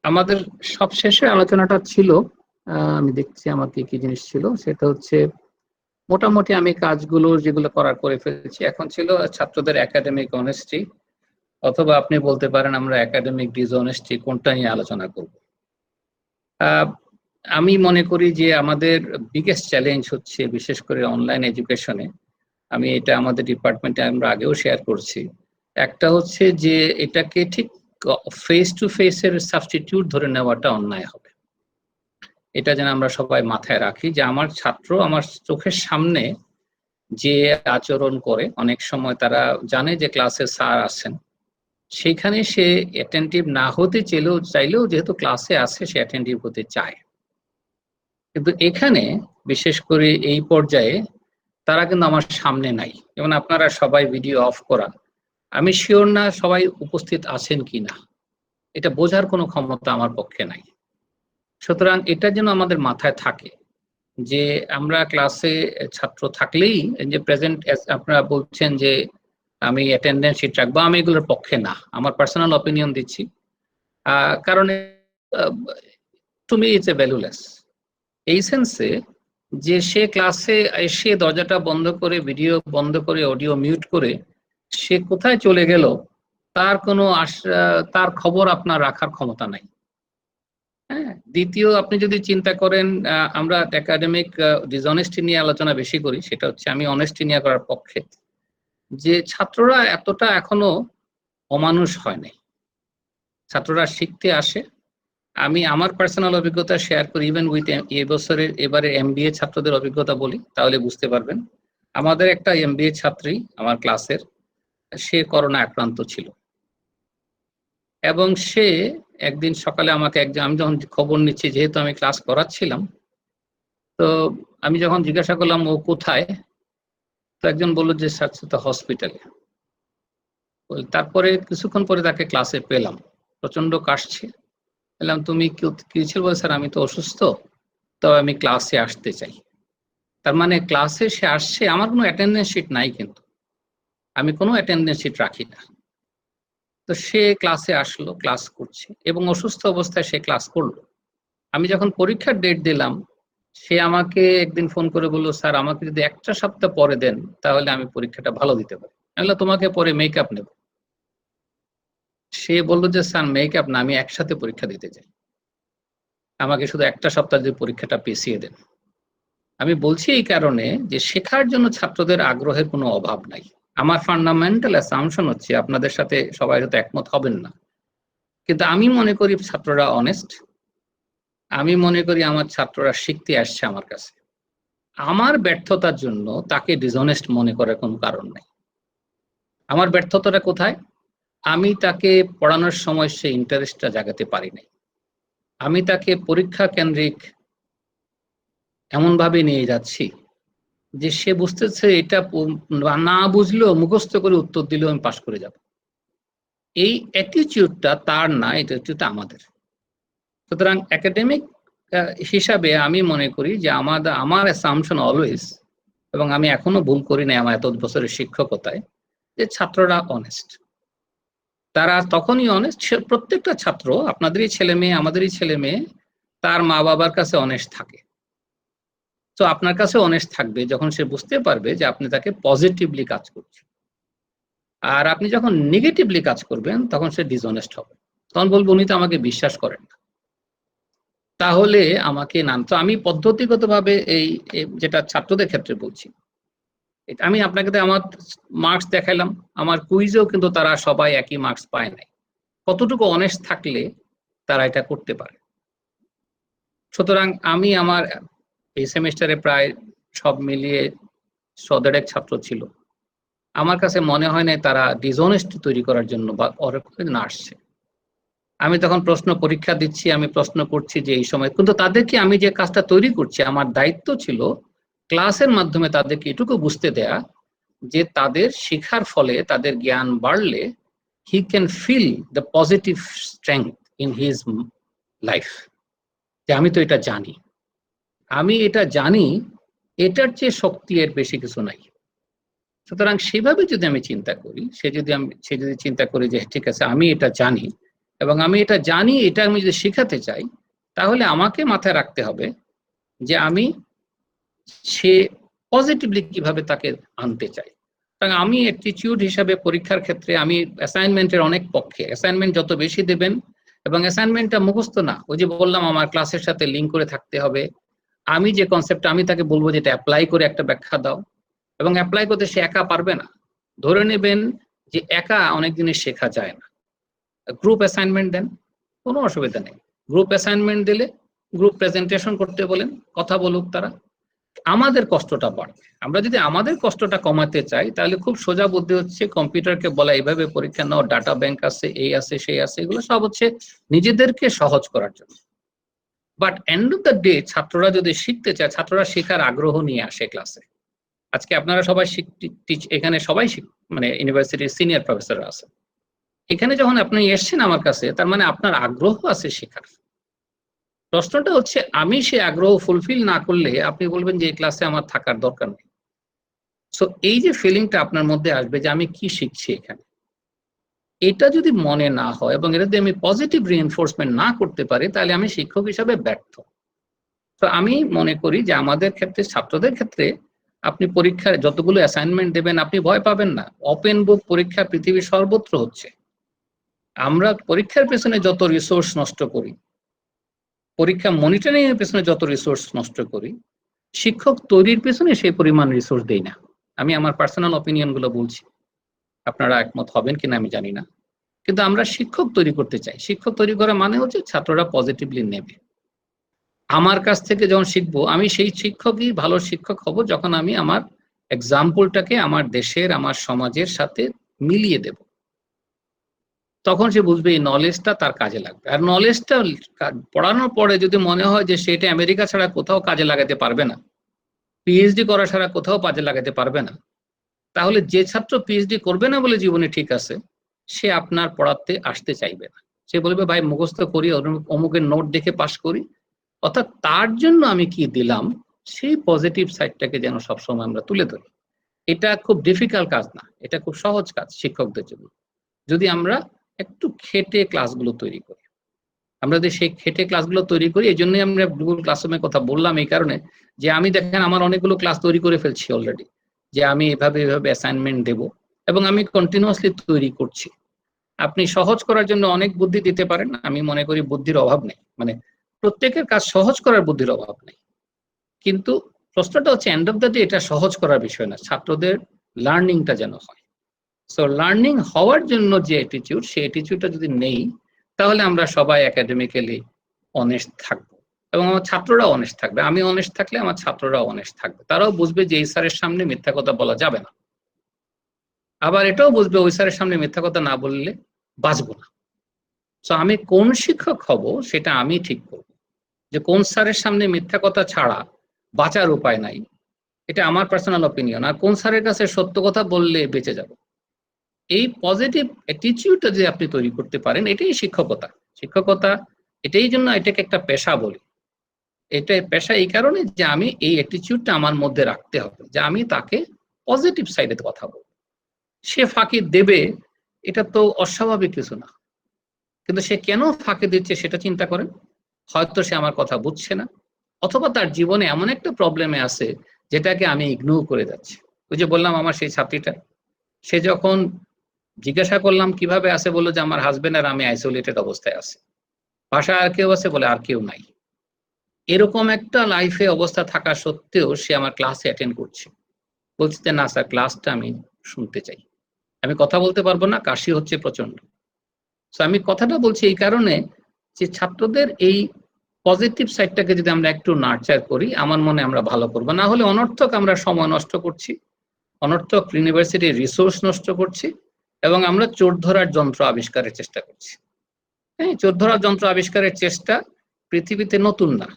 আমাদের সবশেষে আলোচনাটা ছিল, আমি দেখছি আমার কি কি জিনিস ছিল, সেটা হচ্ছে মোটামুটি আমি কাজগুলো যেগুলো করার করে ফেলেছি। এখন ছিল ছাত্রদের একাডেমিক অনেস্টি, অথবা আপনি বলতে পারেন আমরা একাডেমিক ডিসঅনেস্টি, কোনটা নিয়ে আলোচনা করব। আমি মনে করি যে আমাদের বিগেস্ট চ্যালেঞ্জ হচ্ছে, বিশেষ করে অনলাইন এডুকেশনে, আমি এটা আমাদের ডিপার্টমেন্টে আমরা আগেও শেয়ার করছি, একটা হচ্ছে যে এটাকে ঠিক ফেস টু ফেসের সাবস্টিটিউট ধরে নেওয়াটা অন্যায় হবে। এটা যেন আমরা সবাই মাথায় রাখি যে আমার ছাত্র আমার চোখের সামনে যে আচরণ করে, অনেক সময় তারা জানে যে ক্লাসে স্যার আছেন, সেখানে সে অ্যাটেন্টিভ না হতে চাইলেও যেহেতু ক্লাসে আছে সে অ্যাটেন্টিভ হতে চায়। কিন্তু এখানে বিশেষ করে এই পর্যায়ে তারা কিন্তু আমার সামনে নাই, যেমন আপনারা সবাই ভিডিও অফ করা, আমি শিওর না সবাই উপস্থিত আছেন কিনা, এটা বোঝার কোনো ক্ষমতা আমার পক্ষে নাই। সুতরাং এটা যেন আমাদের মাথায় থাকে যে আমরা ক্লাসে ছাত্র থাকলেই যে প্রেজেন্ট, আপনারা বলছেন যে আমি অ্যাটেন্ডেন্স শিট রাখবো, আমি এগুলোর পক্ষে না, আমার পার্সোনাল অপিনিয়ন দিচ্ছি। কারণ to me it's a valueless, এই সেন্সে যে সে ক্লাসে এসে দরজাটা বন্ধ করে, ভিডিও বন্ধ করে, অডিও মিউট করে সে কোথায় চলে গেল তার কোনো তার খবর আপনার রাখার ক্ষমতা নাই। হ্যাঁ, দ্বিতীয় আপনি যদি চিন্তা করেন, আমরা একাডেমিক ডিসঅনেস্টি নিয়ে আলোচনা বেশি করি, সেটা হচ্ছে আমি অনেস্টি নিয়ে করার পক্ষে, যে ছাত্ররা এতটা এখনো অমানুষ হয় নাই, ছাত্ররা শিখতে আসে। আমি আমার পার্সোনাল অভিজ্ঞতা শেয়ার করি, ইভেন উইথ এবারে এমবিএ ছাত্রদের অভিজ্ঞতা বলি, তাহলে বুঝতে পারবেন। আমাদের একটা এমবিএ ছাত্রী আমার ক্লাসের, সে করোনা আক্রান্ত ছিল, এবং সে একদিন সকালে আমাকে আমি যখন খবর নিচ্ছি, যেহেতু আমি ক্লাস করাচ্ছিলাম, তো আমি যখন জিজ্ঞাসা করলাম ও কোথায়, তো একজন বলল যে স্যার তো হসপিটালে। তারপরে কিছুক্ষণ পরে তাকে ক্লাসে পেলাম, প্রচন্ড কাশছে। বললাম তুমি কি ছিল? বলে স্যার আমি তো অসুস্থ, তবে আমি ক্লাসে আসতে চাই। তার মানে ক্লাসে সে আসছে, আমার কোনো অ্যাটেন্ডেন্স শিট নাই, কিন্তু আমি কোনো অ্যাটেন্ডেন্স শিট রাখি না। তো সে ক্লাসে আসলো, ক্লাস করছে, এবং অসুস্থ অবস্থায় সে ক্লাস করলো। আমি যখন পরীক্ষার ডেট দিলাম, সে আমাকে একদিন ফোন করে বললো, স্যার আমাকে যদি একটা সপ্তাহ পরে দেন তাহলে আমি পরীক্ষাটা ভালো দিতে পারি। আমি বললাম তোমাকে পরে মেকআপ নেব। সে বললো যে স্যার মেকআপ না, আমি একসাথে পরীক্ষা দিতে চাই, আমাকে শুধু একটা সপ্তাহ যদি পরীক্ষাটা পিছিয়ে দেন। আমি বলছি এই কারণে যে শেখার জন্য ছাত্রদের আগ্রহের কোনো অভাব নাই। আমার ফান্ডামেন্টাল অ্যাসাম্পশন হচ্ছে, আপনাদের সাথে সবাই হয়তো একমত হবেন না, কিন্তু আমি মনে করি ছাত্ররা অনেস্ট। আমি মনে করি আমার ছাত্ররা শিখতে আসছে আমার কাছে। আমার ব্যর্থতার জন্য তাকে ডিসঅনেস্ট মনে করার কোনো কারণ নাই। আমার ব্যর্থতাটা কোথায়? আমি তাকে পড়ানোর সময় সে ইন্টারেস্টটা জাগাতে পারি নাই। আমি তাকে পরীক্ষা কেন্দ্রিক এমনভাবে নিয়ে যাচ্ছি যে সে বুঝতেছে এটা না বুঝলেও মুখস্থ করে উত্তর দিলেও আমি পাশ করে যাব। এই অ্যাটিটিউডটা তার না, এটা অ্যাটিটিউডটা আমাদের। সুতরাং একাডেমিক হিসাবে আমি মনে করি যে আমার অ্যাসাম্পশন অলওয়েজ, এবং আমি এখনো ভুল করি না আমার এত বছরের শিক্ষকতায়, যে ছাত্ররা অনেস্ট। তারা তখনই অনেস্ট, প্রত্যেকটা ছাত্র, আপনাদেরই ছেলে মেয়ে, আমাদেরই ছেলে মেয়ে, তার মা বাবার কাছে অনেস্ট থাকে। তো আপনার কাছে অনেস্ট থাকবে যখন সে বুঝতে পারবে যে আপনি তাকে পজিটিভলি কাজ করছেন। আর আপনি যখন নেগেটিভলি কাজ করবেন তখন সে ডিসঅনেস্ট হবে, তখন বলবো উনি তো আমাকে বিশ্বাস করেন না। তাহলে আমাকে নাম, তো আমি পদ্ধতিগতভাবে এই যেটা ছাত্রদের ক্ষেত্রে বলছি, আমি আপনাকে আমার মার্কস দেখাইলাম, আমার কুইজেও কিন্তু তারা সবাই একই মার্কস পায় নাই। কতটুকু অনেস্ট থাকলে তারা এটা করতে পারে। সুতরাং আমি আমার এই সেমিস্টারে প্রায় সব মিলিয়ে 100 ছাত্র ছিল, আমার কাছে মনে হয় না তারা ডিসঅনেস্ট তৈরি করার জন্য বা না আসছে। আমি তখন প্রশ্ন পরীক্ষা দিচ্ছি, আমি প্রশ্ন করছি যে এই সময়, কিন্তু তাদেরকে আমি যে কাজটা তৈরি করছি, আমার দায়িত্ব ছিল ক্লাসের মাধ্যমে তাদেরকে এটুকু বুঝতে দেয়া যে তাদের শেখার ফলে তাদের জ্ঞান বাড়লে he can feel the positive strength in his life. যে আমি তো এটা জানি, আমি এটা জানি, এটার চেয়ে শক্তি এর বেশি কিছু নাই। সুতরাং সেভাবে যদি আমি চিন্তা করি, সে যদি চিন্তা করি যে ঠিক আছে আমি এটা জানি, এবং আমি এটা জানি, এটা আমি যদি শেখাতে চাই তাহলে আমাকে মাথায় রাখতে হবে যে আমি সে পজিটিভলি কিভাবে তাকে আনতে চাই। কারণ আমি অ্যাটিটিউড হিসাবে পরীক্ষার ক্ষেত্রে আমি অ্যাসাইনমেন্টের অনেক পক্ষে। অ্যাসাইনমেন্ট যত বেশি দেবেন এবং অ্যাসাইনমেন্টটা মুখস্থ না, ওই যে বললাম আমার ক্লাসের সাথে লিঙ্ক করে থাকতে হবে। আমি যে কনসেপ্ট আমি তাকে বলবো যে এটা অ্যাপ্লাই করে একটা ব্যাখ্যা দাও, এবং অ্যাপ্লাই করতে সে একা পারবে না। ধরে নেবেন যে একা অনেক জিনিস শেখা যায় না, গ্রুপ অ্যাসাইনমেন্ট দেন, কোনো অসুবিধা নেই। গ্রুপ অ্যাসাইনমেন্ট দিলে গ্রুপ প্রেজেন্টেশন করতে বলেন, কথা বলুক তারা, আমাদের কষ্টটা বাড়বে। আমরা যদি আমাদের কষ্টটা কমাতে চাই তাহলে খুব সোজা বুদ্ধি হচ্ছে কম্পিউটারকে বলা এইভাবে পরীক্ষা নাও, ডাটা ব্যাংক আছে, এই আছে সেই আছে, এগুলো সব হচ্ছে নিজেদেরকে সহজ করার জন্য। But end of the day ছাত্ররা যদি শিখতে চায়, ছাত্ররা শেখার আগ্রহ নিয়ে আসে ক্লাসে। আজকে আপনারা সবাই এখানে সবাই মানে ইউনিভার্সিটির সিনিয়র প্রফেসররা আছে, এখানে যখন আপনি এসছেন আমার কাছে তার মানে আপনার আগ্রহ আছে শেখার। প্রশ্নটা হচ্ছে আমি সে আগ্রহ ফুলফিল না করলে আপনি বলবেন যে এই ক্লাসে আমার থাকার দরকার নেই। সো এই যে ফিলিংটা আপনার মধ্যে আসবে যে আমি কি শিখছি এখানে, এটা যদি মনে না হয় এবং এটা যদি আমি পজিটিভ রিইনফোর্সমেন্ট না করতে পারি তাহলে আমি শিক্ষক হিসাবে ব্যর্থ। তো আমি মনে করি যে আমাদের ক্ষেত্রে, ছাত্রদের ক্ষেত্রে, আপনি পরীক্ষায় যতগুলো অ্যাসাইনমেন্ট দেবেন আপনি ভয় পাবেন না। ওপেন বুক পরীক্ষা পৃথিবীর সর্বত্র হচ্ছে। আমরা পরীক্ষার পেছনে যত রিসোর্স নষ্ট করি, পরীক্ষা মনিটরিং এর পেছনে যত রিসোর্স নষ্ট করি, শিক্ষক তৈরির পেছনে সেই পরিমাণ রিসোর্স দেই না। আমি আমার পার্সোনাল অপিনিয়ন গুলো বলছি, আপনারা একমত হবেন কিনা আমি জানি না, কিন্তু আমরা শিক্ষক তৈরি করতে চাই। শিক্ষক তৈরি করা মানে হচ্ছে ছাত্ররা পজিটিভলি নেবে। আমার কাছ থেকে যখন শিখবো আমি সেই শিক্ষকই ভালো শিক্ষক হব যখন আমি আমার এক্সাম্পলটাকে আমার দেশের, আমার সমাজের সাথে মিলিয়ে দেব। তখন সে বুঝবে এই নলেজটা তার কাজে লাগবে। আর নলেজটা পড়ানোর পরে যদি মনে হয় যে সেটা আমেরিকা ছাড়া কোথাও কাজে লাগাতে পারবে না, পিএইচডি করা ছাড়া কোথাও কাজে লাগাতে পারবে না, তাহলে যে ছাত্র পিএইচডি করবে না বলে জীবনে ঠিক আছে, সে আপনার পড়াতে আসতে চাইবে না। সে বলবে ভাই মুখস্থ করি, অমুকের নোট দেখে পাস করি। অর্থাৎ তার জন্য আমি কি দিলাম সেই পজিটিভ সাইডটাকে যেন সবসময় আমরা তুলে ধরি। এটা খুব ডিফিকাল্ট কাজ না, এটা খুব সহজ কাজ শিক্ষকদের জন্য, যদি আমরা একটু খেটে ক্লাসগুলো তৈরি করি। আমরা যদি সেই খেটে ক্লাসগুলো তৈরি করি, এই জন্যই আমরা গুগল ক্লাসরুমের কথা বললাম, এই কারণে যে আমি দেখেন আমার অনেকগুলো ক্লাস তৈরি করে ফেলছি অলরেডি, যে আমি এভাবে এভাবে অ্যাসাইনমেন্ট দেব এবং আমি কন্টিনিউয়াসলি তৈরি করছি। আপনি সহজ করার জন্য অনেক বুদ্ধি দিতে পারেন, আমি মনে করি বুদ্ধির অভাব নেই, মানে প্রত্যেকের কাজ সহজ করার বুদ্ধির অভাব নেই, কিন্তু প্রশ্নটা হচ্ছে এন্ড অফ দ্য ডে এটা সহজ করার বিষয় না, ছাত্রদের লার্নিংটা যেন হয়। সো লার্নিং হওয়ার জন্য যে অ্যাটিটিউড, সেই অ্যাটিটিউডটা যদি নেই তাহলে আমরা সবাই একাডেমিক্যালি অনেস্ট থাকবো এবং আমার ছাত্ররা অনেস্ট থাকবে। আমি অনেস্ট থাকলে আমার ছাত্ররা অনেস্ট থাকবে, তারাও বুঝবে যে এই স্যারের সামনে মিথ্যা কথা বলা যাবে না, আবার এটাও বুঝবে ওই স্যারের সামনে মিথ্যা কথা না বললে বাঁচবো না। সো আমি কোন শিক্ষক হব সেটা আমি ঠিক করব, যে কোন স্যারের সামনে মিথ্যা কথা ছাড়া বাঁচার উপায় নাই, এটা আমার পার্সোনাল অপিনিয়ন, আর কোন স্যারের কাছে সত্য কথা বললে বেঁচে যাব। এই পজিটিভ অ্যাটিটিউডটা যে আপনি তৈরি করতে পারেন, এটাই শিক্ষকতা। শিক্ষকতা এটাই জন্য এটাকে একটা পেশা বলি। এটা পেশা এই কারণে যে আমি এই অ্যাটিটিউডটা আমার মধ্যে রাখতে হবে, যে আমি তাকে পজিটিভ সাইডে কথা বলবো। সে ফাঁকি দেবে এটা তো অস্বাভাবিক কিছু না, কিন্তু সে কেন ফাঁকি দিচ্ছে সেটা চিন্তা করেন। হয়তো সে আমার কথা বুঝছে না, অথবা তার জীবনে এমন একটা প্রবলেমে আছে যেটাকে আমি ইগনোর করে যাচ্ছি। ওই যে বললাম আমার সেই ছাত্রীটা, সে যখন জিজ্ঞাসা করলাম কিভাবে আছে, বললো যে আমার হাজবেন্ড আর আমি আইসোলেটেড অবস্থায় আছি, বাসায় আর কেউ আছে বলে আর কেউ নাই। এরকম একটা লাইফে অবস্থা থাকা সত্ত্বেও সে আমার ক্লাসে অ্যাটেন্ড করছে, বলছে যে না স্যার ক্লাসটা আমি শুনতে চাই, আমি কথা বলতে পারবো না, কাশি হচ্ছে প্রচন্ড। সো আমি কথাটা বলছি এই কারণে যে ছাত্রদের এই পজিটিভ সাইডটাকে যদি আমরা একটু নার্চার করি, আমার মনে আমরা ভালো করবো। না হলে অনর্থক আমরা সময় নষ্ট করছি, অনর্থক ইউনিভার্সিটির রিসোর্স নষ্ট করছি, এবং আমরা চোর ধরার যন্ত্র আবিষ্কারের চেষ্টা করছি। হ্যাঁ, চোর ধরার যন্ত্র আবিষ্কারের চেষ্টা পৃথিবীতে নতুন না।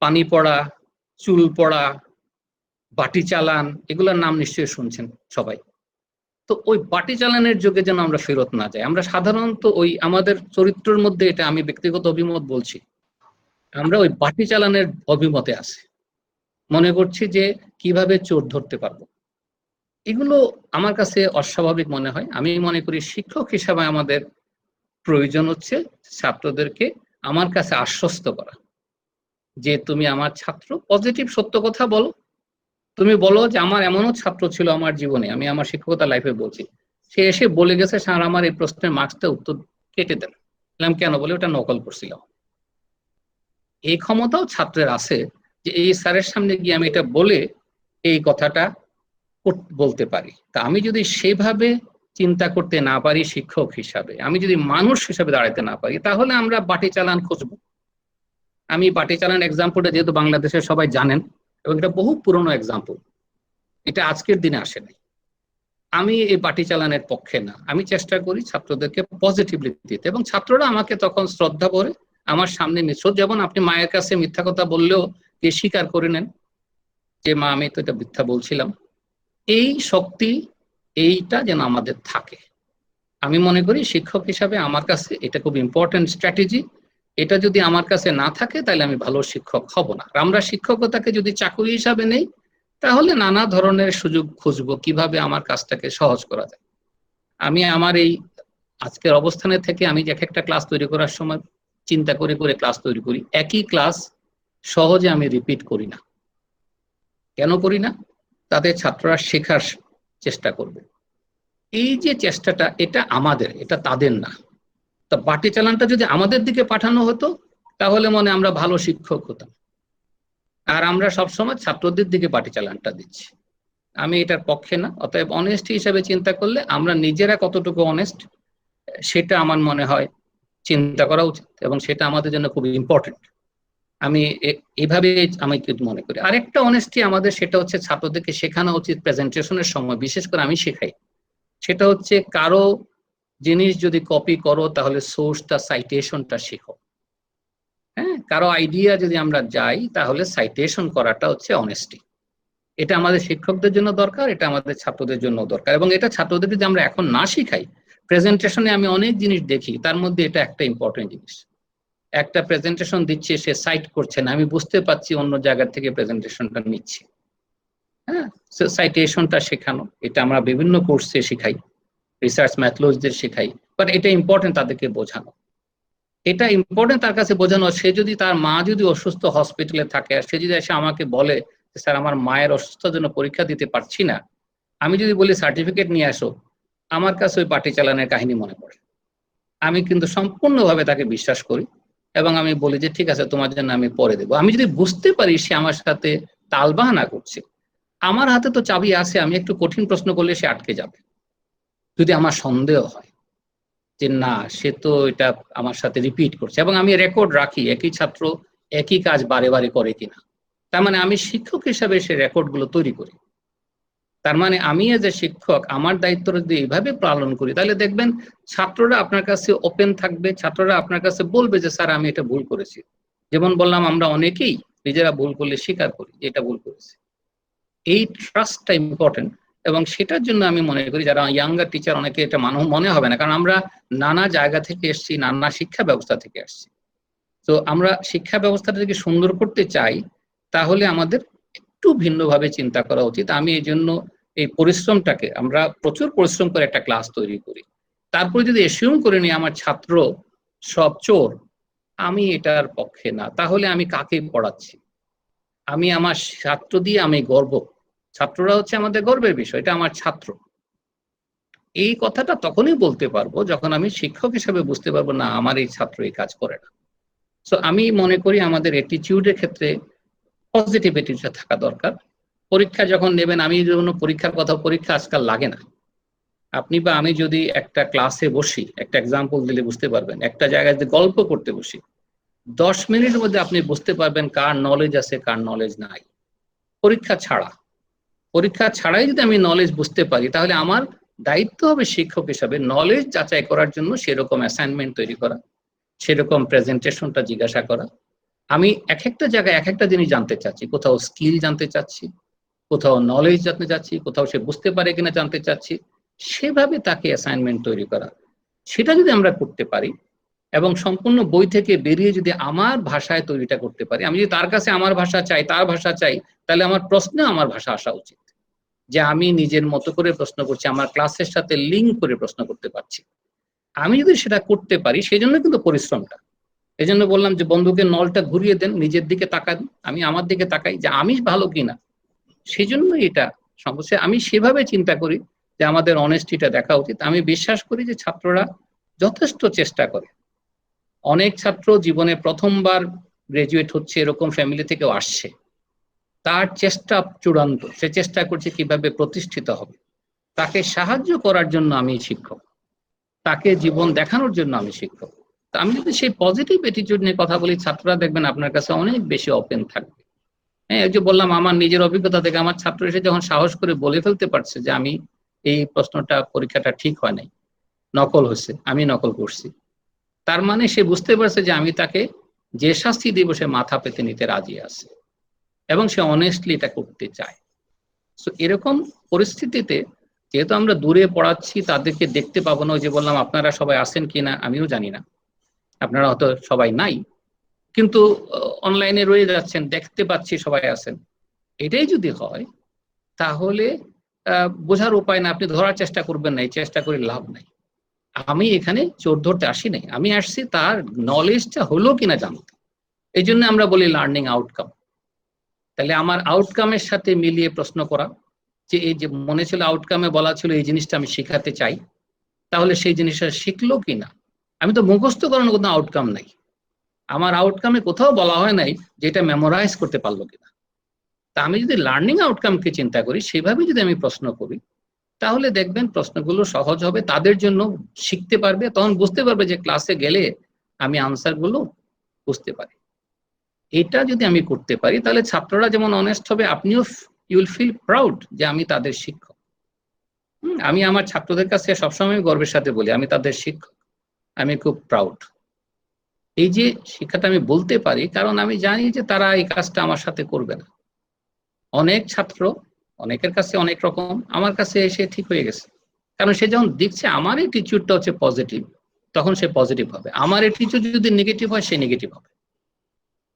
পানি পড়া, চুল পড়া, বাটি চালান, এগুলোর নাম নিশ্চয়ই শুনছেন সবাই। তো ওই বাটি চালানের যুগে যেন আমরা ফেরত না যাই। আমরা সাধারণত ওই আমাদের চরিত্রের মধ্যে, এটা আমি ব্যক্তিগত অভিমত বলছি, আমরা ওই বাটি চালানের অভিমতে আছি, মনে করছি যে কিভাবে চোর ধরতে পারবো। এগুলো আমার কাছে অস্বাভাবিক মনে হয়। আমি মনে করি শিক্ষক হিসাবে আমাদের প্রয়োজন হচ্ছে ছাত্রদেরকে আমার কাছে আশ্বস্ত করা যে তুমি আমার ছাত্র, পজিটিভ সত্য কথা বলো। তুমি বলো যে আমার এমনও ছাত্র ছিল আমার জীবনে, আমি আমার শিক্ষকতা লাইফে বলছি, সে এসে বলে গেছে স্যার আমার এই প্রশ্নের মার্কসটা উত্তর কেটে দেন। বললাম কেন? বলে ওটা নকল করছিলাম। এই ক্ষমতাও ছাত্রের আছে যে এই স্যারের সামনে গিয়ে আমি এটা বলে এই কথাটা বলতে পারি। তা আমি যদি সেভাবে চিন্তা করতে না পারি শিক্ষক হিসাবে, আমি যদি মানুষ হিসাবে দাঁড়াতে না পারি, তাহলে আমরা বাটি চালান খুঁজবো। আমি বাটি চালান এক্সাম্পলটা যেহেতু বাংলাদেশের সবাই জানেন এবং এটা বহু পুরনো এক্সাম্পল, এটা আজকের দিনে আসেনি। আমি এই বাটি চালানের পক্ষে না, আমি চেষ্টা করি ছাত্রদেরকে পজিটিভলি দিতে, এবং ছাত্ররা আমাকে তখন শ্রদ্ধা করে আমার সামনে মিশ্র, যেমন আপনি মায়ের কাছে মিথ্যা কথা বললেও যে স্বীকার করে নেন যে মা আমি তো এটা মিথ্যা বলছিলাম। এই শক্তি এইটা যেন আমাদের থাকে। আমি মনে করি শিক্ষক হিসাবে আমার কাছে এটা খুব ইম্পর্টেন্ট স্ট্র্যাটেজি। এটা যদি আমার কাছে না থাকে তাহলে আমি ভালো শিক্ষক হব না। আমরা শিক্ষকতাকে যদি চাকরি হিসাবে নেই তাহলে নানা ধরনের সুযোগ খুঁজবো কিভাবে আমার কাজটাকে সহজ করা যায়। আমি আমার এই আজকের অবস্থানে থেকে আমি এক একটা ক্লাস তৈরি করার সময় চিন্তা করে করে ক্লাস তৈরি করি। একই ক্লাস সহজে আমি রিপিট করি না। কেন করি না? তাদের ছাত্ররা শেখার চেষ্টা করবে। এই যে চেষ্টাটা, এটা আমাদের, এটা তাদের না। তা বাটি চালানটা যদি আমাদের দিকে পাঠানো হতো তাহলে মনে আমরা ভালো শিক্ষক হতাম। আর আমরা সবসময় ছাত্রদের দিকে বাটি চালানটা দিচ্ছি। আমি এটার পক্ষে না। অতএব অনেস্টি হিসাবে চিন্তা করলে আমরা নিজেরা কতটুকু অনেস্ট সেটা আমার মনে হয় চিন্তা করা উচিত, এবং সেটা আমাদের জন্য খুব ইম্পর্টেন্ট। আমি এইভাবে আমি মনে করি। আরেকটা অনেস্টি আমাদের, সেটা হচ্ছে ছাত্রদেরকে শেখানো উচিত প্রেজেন্টেশনের সময়, বিশেষ করে আমি শেখাই, সেটা হচ্ছে কারো জিনিস যদি কপি করো তাহলে সোর্সটা, সাইটেশনটা শেখো। হ্যাঁ, কারো আইডিয়া যদি আমরা যাই তাহলে সাইটেশন করাটা হচ্ছে অনেস্টি। এটা আমাদের শিক্ষকদের জন্য দরকার, এটা আমাদের ছাত্রদের জন্য দরকার, এবং এটা ছাত্রদের যদি আমরা এখন না শিখাই, প্রেজেন্টেশনে আমি অনেক জিনিস দেখি, তার মধ্যে এটা একটা ইম্পর্টেন্ট জিনিস। একটা প্রেজেন্টেশন দিচ্ছে, সে সাইট করছে না, আমি বুঝতে পারছি অন্য জায়গা থেকে প্রেজেন্টেশনটা নিচ্ছে। হ্যাঁ, সাইটেশনটা শেখানো, এটা আমরা বিভিন্ন কোর্সে শেখাই, রিসার্চ ম্যাথোলজিদের শেখাই, বাট এটা ইম্পর্টেন্ট তাদেরকে বোঝানো। এটা ইম্পর্টেন্ট তার কাছে বোঝানো। সে যদি, তার মা যদি অসুস্থ হসপিটালে থাকে আর সে যদি এসে আমাকে বলে স্যার আমার মায়ের অসুস্থতার জন্য পরীক্ষা দিতে পারছি না, আমি যদি বলি সার্টিফিকেট নিয়ে আসো, আমার কাছে ওই বাটি চালানের কাহিনী মনে পড়ে। আমি কিন্তু সম্পূর্ণভাবে তাকে বিশ্বাস করি এবং আমি বলি যে ঠিক আছে তোমার জন্য আমি পরে দেবো। আমি যদি বুঝতে পারি সে আমার সাথে তালবাহানা করছে, আমার হাতে তো চাবি আছে, আমি একটু কঠিন প্রশ্ন করলে সে আটকে যাবে। যদি আমার সন্দেহ হয় যে না, সে তো এটা আমার সাথে রিপিট করছে, এবং আমি রেকর্ড রাখি একই ছাত্র একই কাজ বারে বারে করে কিনা, তার মানে আমি শিক্ষক হিসাবে সে রেকর্ডগুলো তৈরি করি। তার মানে আমি এজ এ শিক্ষক আমার দায়িত্বটা যদি এইভাবে পালন করি তাহলে দেখবেন ছাত্ররা আপনার কাছে ওপেন থাকবে, ছাত্ররা আপনার কাছে বলবে যে স্যার আমি এটা ভুল করেছি। যেমন বললাম, আমরা অনেকেই নিজেরা ভুল করলে স্বীকার করি যে এটা ভুল করেছি। এই ট্রাস্টটা ইম্পর্টেন্ট, এবং সেটার জন্য আমি মনে করি যারা ইয়াঙ্গার টিচার, অনেকে এটা মনে হবে না, কারণ আমরা নানা জায়গা থেকে এসেছি, নানা শিক্ষা ব্যবস্থা থেকে আসছি। তো আমরা শিক্ষা ব্যবস্থাটা যদি সুন্দর করতে চাই তাহলে আমাদের একটু ভিন্নভাবে চিন্তা করা উচিত। আমি এই জন্য এই পরিশ্রমটাকে, আমরা প্রচুর পরিশ্রম করে একটা ক্লাস তৈরি করি, তারপরে যদি এসিউম করে নিই আমার ছাত্র সব চোর, আমি এটার পক্ষে না। তাহলে আমি কাকে পড়াচ্ছি? আমি আমার ছাত্র দিয়ে আমি গর্ব, ছাত্ররা হচ্ছে আমাদের গর্বের বিষয়, এটা আমার ছাত্র। এই কথাটা তখনই বলতে পারবো যখন আমি শিক্ষক হিসেবে বুঝতে পারবো না আমার এই ছাত্র এই কাজ করে না। সো আমি মনে করি আমাদের অ্যাটিটিউডের ক্ষেত্রে পজিটিভ অ্যাটিটিউড থাকা দরকার। পরীক্ষা যখন নেবেন, আমি যেমন পরীক্ষার কথা, পরীক্ষা আজকাল লাগে না। আপনি বা আমি যদি একটা ক্লাসে বসি, একটা এক্সাম্পল দিলে বুঝতে পারবেন, একটা জায়গায় যদি গল্প করতে বসি 10 মিনিটের মধ্যে আপনি বুঝতে পারবেন কার নলেজ আছে কার নলেজ নাই। পরীক্ষা ছাড়াই যদি আমি নলেজ বুঝতে পারি তাহলে আমার দায়িত্ব হবে শিক্ষক হিসাবে নলেজ যাচাই করার জন্য সেরকম অ্যাসাইনমেন্ট তৈরি করা, সেরকম প্রেজেন্টেশনটা জিজ্ঞাসা করা। আমি এক একটা জায়গায় এক একটা জিনিস জানতে চাচ্ছি, কোথাও স্কিল জানতে চাচ্ছি, কোথাও নলেজ জানতে চাচ্ছি, কোথাও সে বুঝতে পারে কিনা জানতে চাচ্ছি, সেভাবে তাকে অ্যাসাইনমেন্ট তৈরি করা। সেটা যদি আমরা করতে পারি এবং সম্পূর্ণ বই থেকে বেরিয়ে যদি আমার ভাষায় তৈরিটা করতে পারি, আমি যদি তার কাছে আমার ভাষা চাই, তার ভাষা চাই, তাহলে আমার প্রশ্নে আমার ভাষা আসা উচিত, যে আমি নিজের মতো করে প্রশ্ন করছি, আমার ক্লাসের সাথে লিঙ্ক করে প্রশ্ন করতে পারছি। আমি যদি সেটা করতে পারি, সেই জন্য কিন্তু পরিশ্রমটা। এই জন্য বললাম যে বন্ধুকে নলটা ঘুরিয়ে দেন, নিজের দিকে তাকান, আমি আমার দিকে তাকাই যে আমি ভালো কিনা। সেই জন্য এটা সমস্যা। আমি সেভাবে চিন্তা করি যে আমাদের অনেস্টিটা দেখা উচিত। আমি বিশ্বাস করি যে ছাত্ররা যথেষ্ট চেষ্টা করে। অনেক ছাত্র জীবনে প্রথমবার গ্রাজুয়েট হচ্ছে, এরকম ফ্যামিলি থেকেও আসছে। তার চেষ্টা চূড়ান্ত, সে চেষ্টা করছে কিভাবে প্রতিষ্ঠিত হবে। তাকে সাহায্য করার জন্য আমি শিক্ষক, তাকে জীবন দেখানোর জন্য আমি শিক্ষক। তা আমি যদি সেই পজিটিভ অ্যাটিটিউড নিয়ে কথা বলি, ছাত্ররা দেখবেন আপনার কাছে অনেক বেশি ওপেন থাকবে। হ্যাঁ, এই যে বললাম আমার নিজের অভিজ্ঞতা থেকে, আমার ছাত্র এসে যখন সাহস করে বলে ফেলতে পারছে যে আমি এই প্রশ্নটা, পরীক্ষাটা ঠিক হয় নাই, নকল হয়েছে, আমি নকল করছি, তার মানে সে বুঝতে পারছে যে আমি তাকে যে শাস্তি দিব সে মাথা পেতে নিতে রাজি আছে এবং সে অনেস্টলি এটা করতে চায়। সো এরকম পরিস্থিতিতে যেহেতু আমরা দূরে পড়াচ্ছি, তাদেরকে দেখতে পাবো না। ওই যে বললাম আপনারা সবাই আছেন কিনা আমিও জানি না, আপনারা হয়তো সবাই নাই, কিন্তু অনলাইনে রয়ে যাচ্ছেন, দেখতে পাচ্ছি সবাই আছেন। এটাই যদি হয় তাহলে বোঝার উপায় না, আপনি ধরার চেষ্টা করবেন না, এই চেষ্টা করে লাভ নাই। আমি এখানে চোর ধরতে আসি নাই, আমি আসছি তার নলেজটা হলো কিনা জানতে। এই জন্য আমরা বলি লার্নিং আউটকাম। তাহলে আমার আউটকামের সাথে মিলিয়ে প্রশ্ন করা, যে এই যে মনে ছিল আউটকামে বলা ছিল এই জিনিসটা আমি শেখাতে চাই, তাহলে সেই জিনিসটা শিখলো কিনা। আমি তো মুখস্থ করানোর কোনো আউটকাম নাই, আমার আউটকামে কোথাও বলা হয় নাই যে এটা মেমোরাইজ করতে পারলো কিনা। তা আমি যদি লার্নিং আউটকামকে চিন্তা করি, সেভাবে যদি আমি প্রশ্ন করি, তাহলে দেখবেন প্রশ্নগুলো সহজ হবে তাদের জন্য, শিখতে পারবে, তখন বুঝতে পারবে যে ক্লাসে গেলে আমি আনসারগুলো বুঝতে পারি। এটা যদি আমি করতে পারি তাহলে ছাত্ররা যেমন অনেস্ট হবে, আপনিও ইউ উইল ফিল প্রাউড যে আমি তাদের শিক্ষক। আমি আমার ছাত্রদের কাছে সবসময় গর্বের সাথে বলি আমি তাদের শিক্ষক, আমি খুব প্রাউড। এই যে শিক্ষাটা আমি বলতে পারি কারণ আমি জানি যে তারা এই কাজটা আমার সাথে করবে না। অনেক ছাত্র অনেকের কাছে অনেক রকম, আমার কাছে এসে ঠিক হয়ে গেছে, কারণ সে যখন দেখছে আমার অ্যাটিটিউডটা হচ্ছে পজিটিভ, তখন সে পজিটিভ হবে। আমার অ্যাটিটিউড যদি নেগেটিভ হয় সে নেগেটিভ হবে।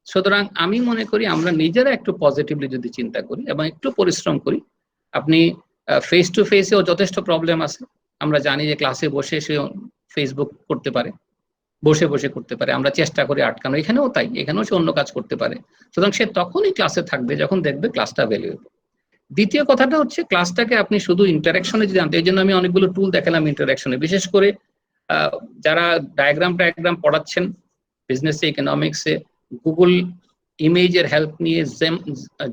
সুতরাং আমি মনে করি আমরা নিজেরা একটু পজিটিভলি যদি চিন্তা করি এবং একটু পরিশ্রম করি, আপনি ফেস টু ফেসেও যথেষ্ট প্রবলেম আছে। আমরা জানি যে ক্লাসে বসে সে ফেসবুক করতে পারে, বসে বসে করতে পারে, আমরা চেষ্টা করি আটকানো, এখানেও তাই, এখানেও সে অন্য কাজ করতে পারে। সুতরাং সে তখনই ক্লাসে থাকবে যখন দেখবে ক্লাসটা ভ্যালুয়েবল। দ্বিতীয় কথাটা হচ্ছে ক্লাসটাকে আপনি শুধু ইন্টারাকশনে যদি আনতে, এই জন্য আমি অনেকগুলো টুল দেখালাম ইন্টারাকশনে, বিশেষ করে যারা ডায়াগ্রাম পড়াচ্ছেন বিজনেসে, ইকোনমিক্সে, গুগল ইমেজের হেল্প নিয়ে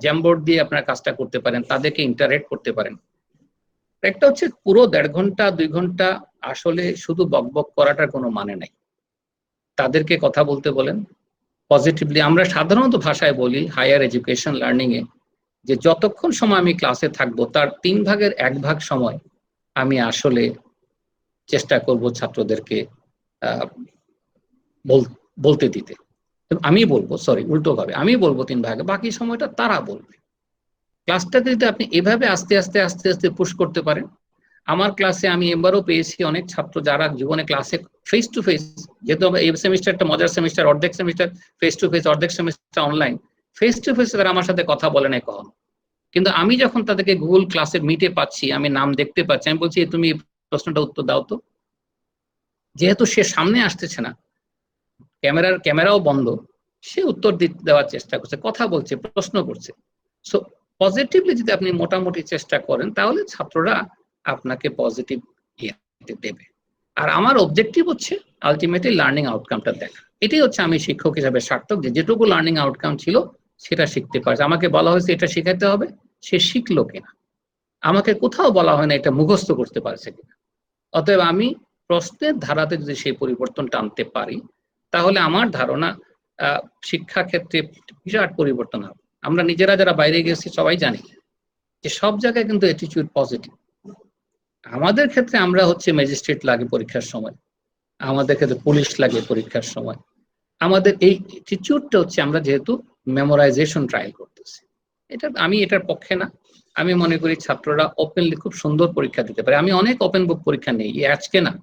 জ্যামবোর্ড দিয়ে আপনার কাজটা করতে পারেন, তাদেরকে ইন্টারেক্ট করতে পারেন। একটা হচ্ছে পুরো 1.5 ঘন্টা 2 ঘন্টা আসলে শুধু বকবক করাটার কোনো মানে নাই, তাদেরকে কথা বলতে বলেন পজিটিভলি। আমরা সাধারণত ভাষায় বলি হায়ার এডুকেশন লার্নিং এ যে যতক্ষণ সময় আমি ক্লাসে থাকবো তার 3 ভাগের 1 ভাগ সময় আমি আসলে চেষ্টা করব ছাত্রদেরকে বলতে দিতে। আমি বলবো, সরি উল্টো ভাবে, আমি বলবো 3 ভাগে, বাকি সময়টা তারা বলবে। ক্লাসটাকে যদি আপনি এভাবে আস্তে আস্তে আস্তে আস্তে পুশ করতে পারেন। আমার ক্লাসে আমি এবারও পেয়েছি অনেক ছাত্র যারা জীবনে ক্লাসে ফেস টু ফেস, যেহেতু এই সেমিস্টারটা মজার সেমিস্টার, অর্ধেক সেমিস্টার ফেস টু ফেস, অর্ধেক semester online, face to face তারা আমার সাথে কথা বলে নাই কখনো। কিন্তু আমি যখন তাদেরকে গুগল ক্লাসে মিটে পাচ্ছি, আমি নাম দেখতে পাচ্ছি, আমি বলছি তুমি প্রশ্নটা উত্তর দাও তো। যেহেতু সে সামনে আসতেছে না, ক্যামেরাও বন্ধ, সে উত্তর দেওয়ার চেষ্টা করছে, কথা বলছে, প্রশ্ন করছে। সো পজিটিভলি যদি আপনি মোটামুটি চেষ্টা করেন তাহলে ছাত্ররা আপনাকে পজিটিভ দেবে। আর আমার অবজেক্টিভ হচ্ছে আলটিমেটলি লার্নিং আউটকামটা দেখা। এটাই হচ্ছে আমি শিক্ষক হিসাবে সার্থক, যে যেটুকু লার্নিং আউটকাম ছিল সেটা শিখতে পারছে। আমাকে বলা হয়েছে এটা শিখাতে হবে, সে শিখলো কিনা। আমাকে কোথাও বলা হয় না এটা মুখস্থ করতে পারছে কিনা। অতএব আমি প্রশ্নের ধারাতে যদি সেই পরিবর্তনটা আনতে পারি তাহলে আমার ধারণা শিক্ষা ক্ষেত্রে বিরাট পরিবর্তন হবে। আমরা নিজেরা যারা বাইরে গেছি সবাই জানি যে সব জায়গায় কিন্তু অ্যাটিটিউড পজিটিভ। আমাদের ক্ষেত্রে আমরা হচ্ছে ম্যাজিস্ট্রেট লাগে পরীক্ষার সময়, আমাদের ক্ষেত্রে পুলিশ লাগে পরীক্ষার সময়। আমাদের এই অ্যাটিটিউডটা হচ্ছে আমরা যেহেতু মেমোরাইজেশন ট্রায়াল করতেছি, এটা আমি এটার পক্ষে না। আমি মনে করি ছাত্ররা ওপেনলি খুব সুন্দর পরীক্ষা দিতে পারে। আমি অনেক ওপেন বুক পরীক্ষা নেই, আজকে না,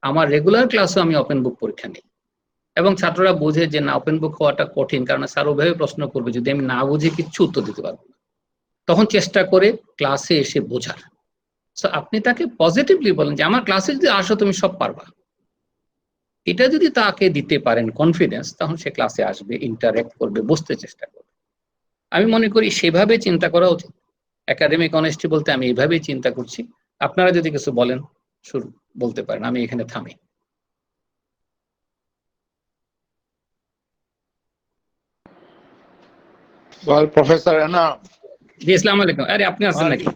আমার রেগুলার ক্লাসেও আমি ওপেন বুক পরীক্ষা নেই। এবং ছাত্ররা বোঝে যে না, ওপেন বুক হওয়াটা কঠিন, কারণ স্যার ওভাবে প্রশ্ন করবে, যদি আমি না বুঝে কিচ্ছু উত্তর দিতে পারবো না। তখন চেষ্টা করে ক্লাসে এসে বোঝার। সো আপনি তাকে পজিটিভলি বলেন যে আমার ক্লাসে যদি আসো তুমি সব পারবা, এটা যদি তাকে দিতে পারেন কনফিডেন্স, তখন সে ক্লাসে আসবে, ইন্টারঅ্যাক্ট করবে, বুঝতে চেষ্টা করবে। আমি মনে করি সেভাবে চিন্তা করা উচিত। একাডেমিক অনেস্টি বলতে আমি এইভাবেই চিন্তা করছি। আপনারা যদি কিছু বলেন শুরু বলতে পারেন, আমি এখানে থামি। প্রফেসর এনাম, জি আসসালামু আলাইকুম। আরে আপনি আছেন নাকি?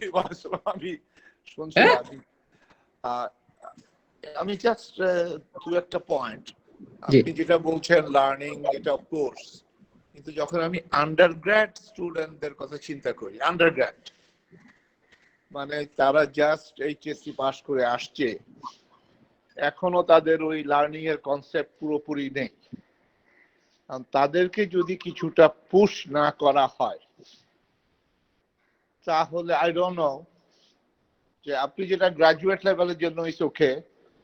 আমি শুনছিলাম। আমি জাস্ট দু একটা পয়েন্ট, আপনি যেটা বলছেন লার্নিং, এটা অফকোর্স, কিন্তু যখন আমি আন্ডারগ্র্যাড স্টুডেন্টদের কথা চিন্তা করি, আন্ডারগ্র্যাড মানে তারা জাস্ট এইচএসসি পাস করে আসছে, এখনো তাদের ওই লার্নিং এর কনসেপ্ট পুরোপুরি নেই। তাদেরকে যদি কিছুটা পুশ না করা হয়, তাহলে আই ডোন্ট নো, যে আপনি যেটা গ্রাজুয়েট লেভেলের জন্য ইটস ওকে,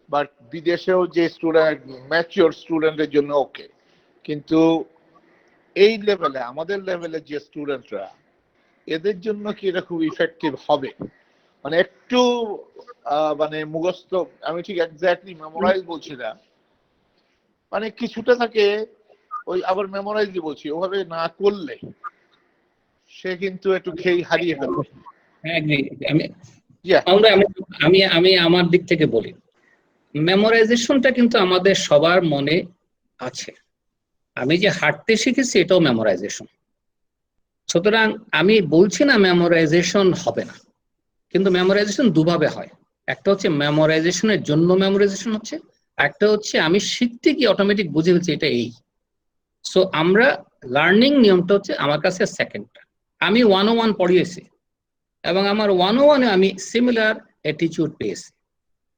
বাট বিদেশেও যে স্টুডেন্ট, ম্যাচিওর স্টুডেন্টের জন্য ওকে, কিন্তু এই লেভেলে, আমাদের লেভেলে যে স্টুডেন্টরা, এদের জন্য কি এটা খুব ইফেক্টিভ হবে? মানে একটু মানে মুখস্থ, আমি ঠিক এক্স্যাক্টলি মেমোরাইজ বলছি না, মানে কিছুটা থাকে ওই, আবার মেমোরাইজ বলছি, ওভাবে না করলে সে কিন্তু একটু খেয়ে হারিয়ে ফেলবে। আমি আমি আমার দিক থেকে বলি, মেমোরাইজেশনটা কিন্তু আমাদের সবার মনে আছে। আমি যে হাঁটতে শিখেছি এটাও মেমোরাইজেশন। সুতরাং আমি বলছি না মেমোরাইজেশন হবে না, কিন্তু মেমোরাইজেশন দুভাবে হয়। একটা হচ্ছে মেমোরাইজেশনের জন্য মেমোরাইজেশন হচ্ছে, একটা হচ্ছে আমি শিখতে গিয়ে অটোমেটিক বুঝে ফেলছি এটা এই। সো আমরা লার্নিং নিয়মটা হচ্ছে আমার কাছে সেকেন্ডটা। আমি 101 পড়িয়েছি এবং আমার 101-এ আমি সিমিলার অ্যাটিটিউড পেয়েছি।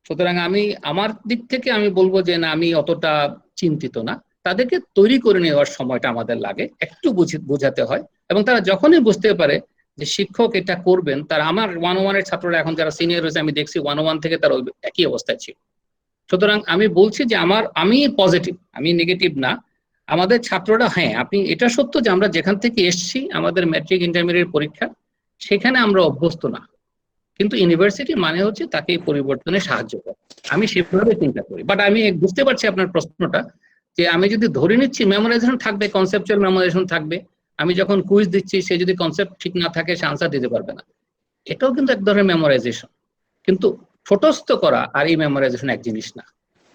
সুতরাং আমি আমার দিক থেকে আমি বলবো যে না, আমি অতটা চিন্তিত না। তাদেরকে তৈরি করে নেওয়ার সময়টা আমাদের লাগে, একটু বোঝাতে হয়, এবং তারা যখনই বুঝতে পারে যে শিক্ষক এটা করবেন, তারা, আমার 101-এর ছাত্ররা এখন যারা সিনিয়র হয়েছে আমি দেখছি 101 থেকে তারা একই অবস্থায় ছিল। সুতরাং আমি বলছি যে আমি পজিটিভ, আমি নেগেটিভ না। আমাদের ছাত্ররা, হ্যাঁ আপনি এটা সত্য যে আমরা যেখান থেকে এসছি, আমাদের ম্যাট্রিক ইন্টারমিডিয়েট পরীক্ষা, সেখানে আমরা অভ্যস্ত না, কিন্তু ইউনিভার্সিটি মানে হচ্ছে তাকে পরিবর্তনে সাহায্য করে। আমি সেভাবে চিন্তা করি। বাট আমি বুঝতে পারছি আপনার প্রশ্নটা, যে আমি যদি ধরে নিচ্ছি মেমোরাইজেশন থাকবে, কনসেপচুয়াল মেমোরাইজেশন থাকবে, আমি যখন কুইজ দিচ্ছি সে যদি কনসেপ্ট ঠিক না থাকে সে আনসার দিতে পারবে না, এটাও কিন্তু এক ধরনের মেমোরাইজেশন। কিন্তু ছোটস্থ করা আর এই মেমোরাইজেশন এক জিনিস না।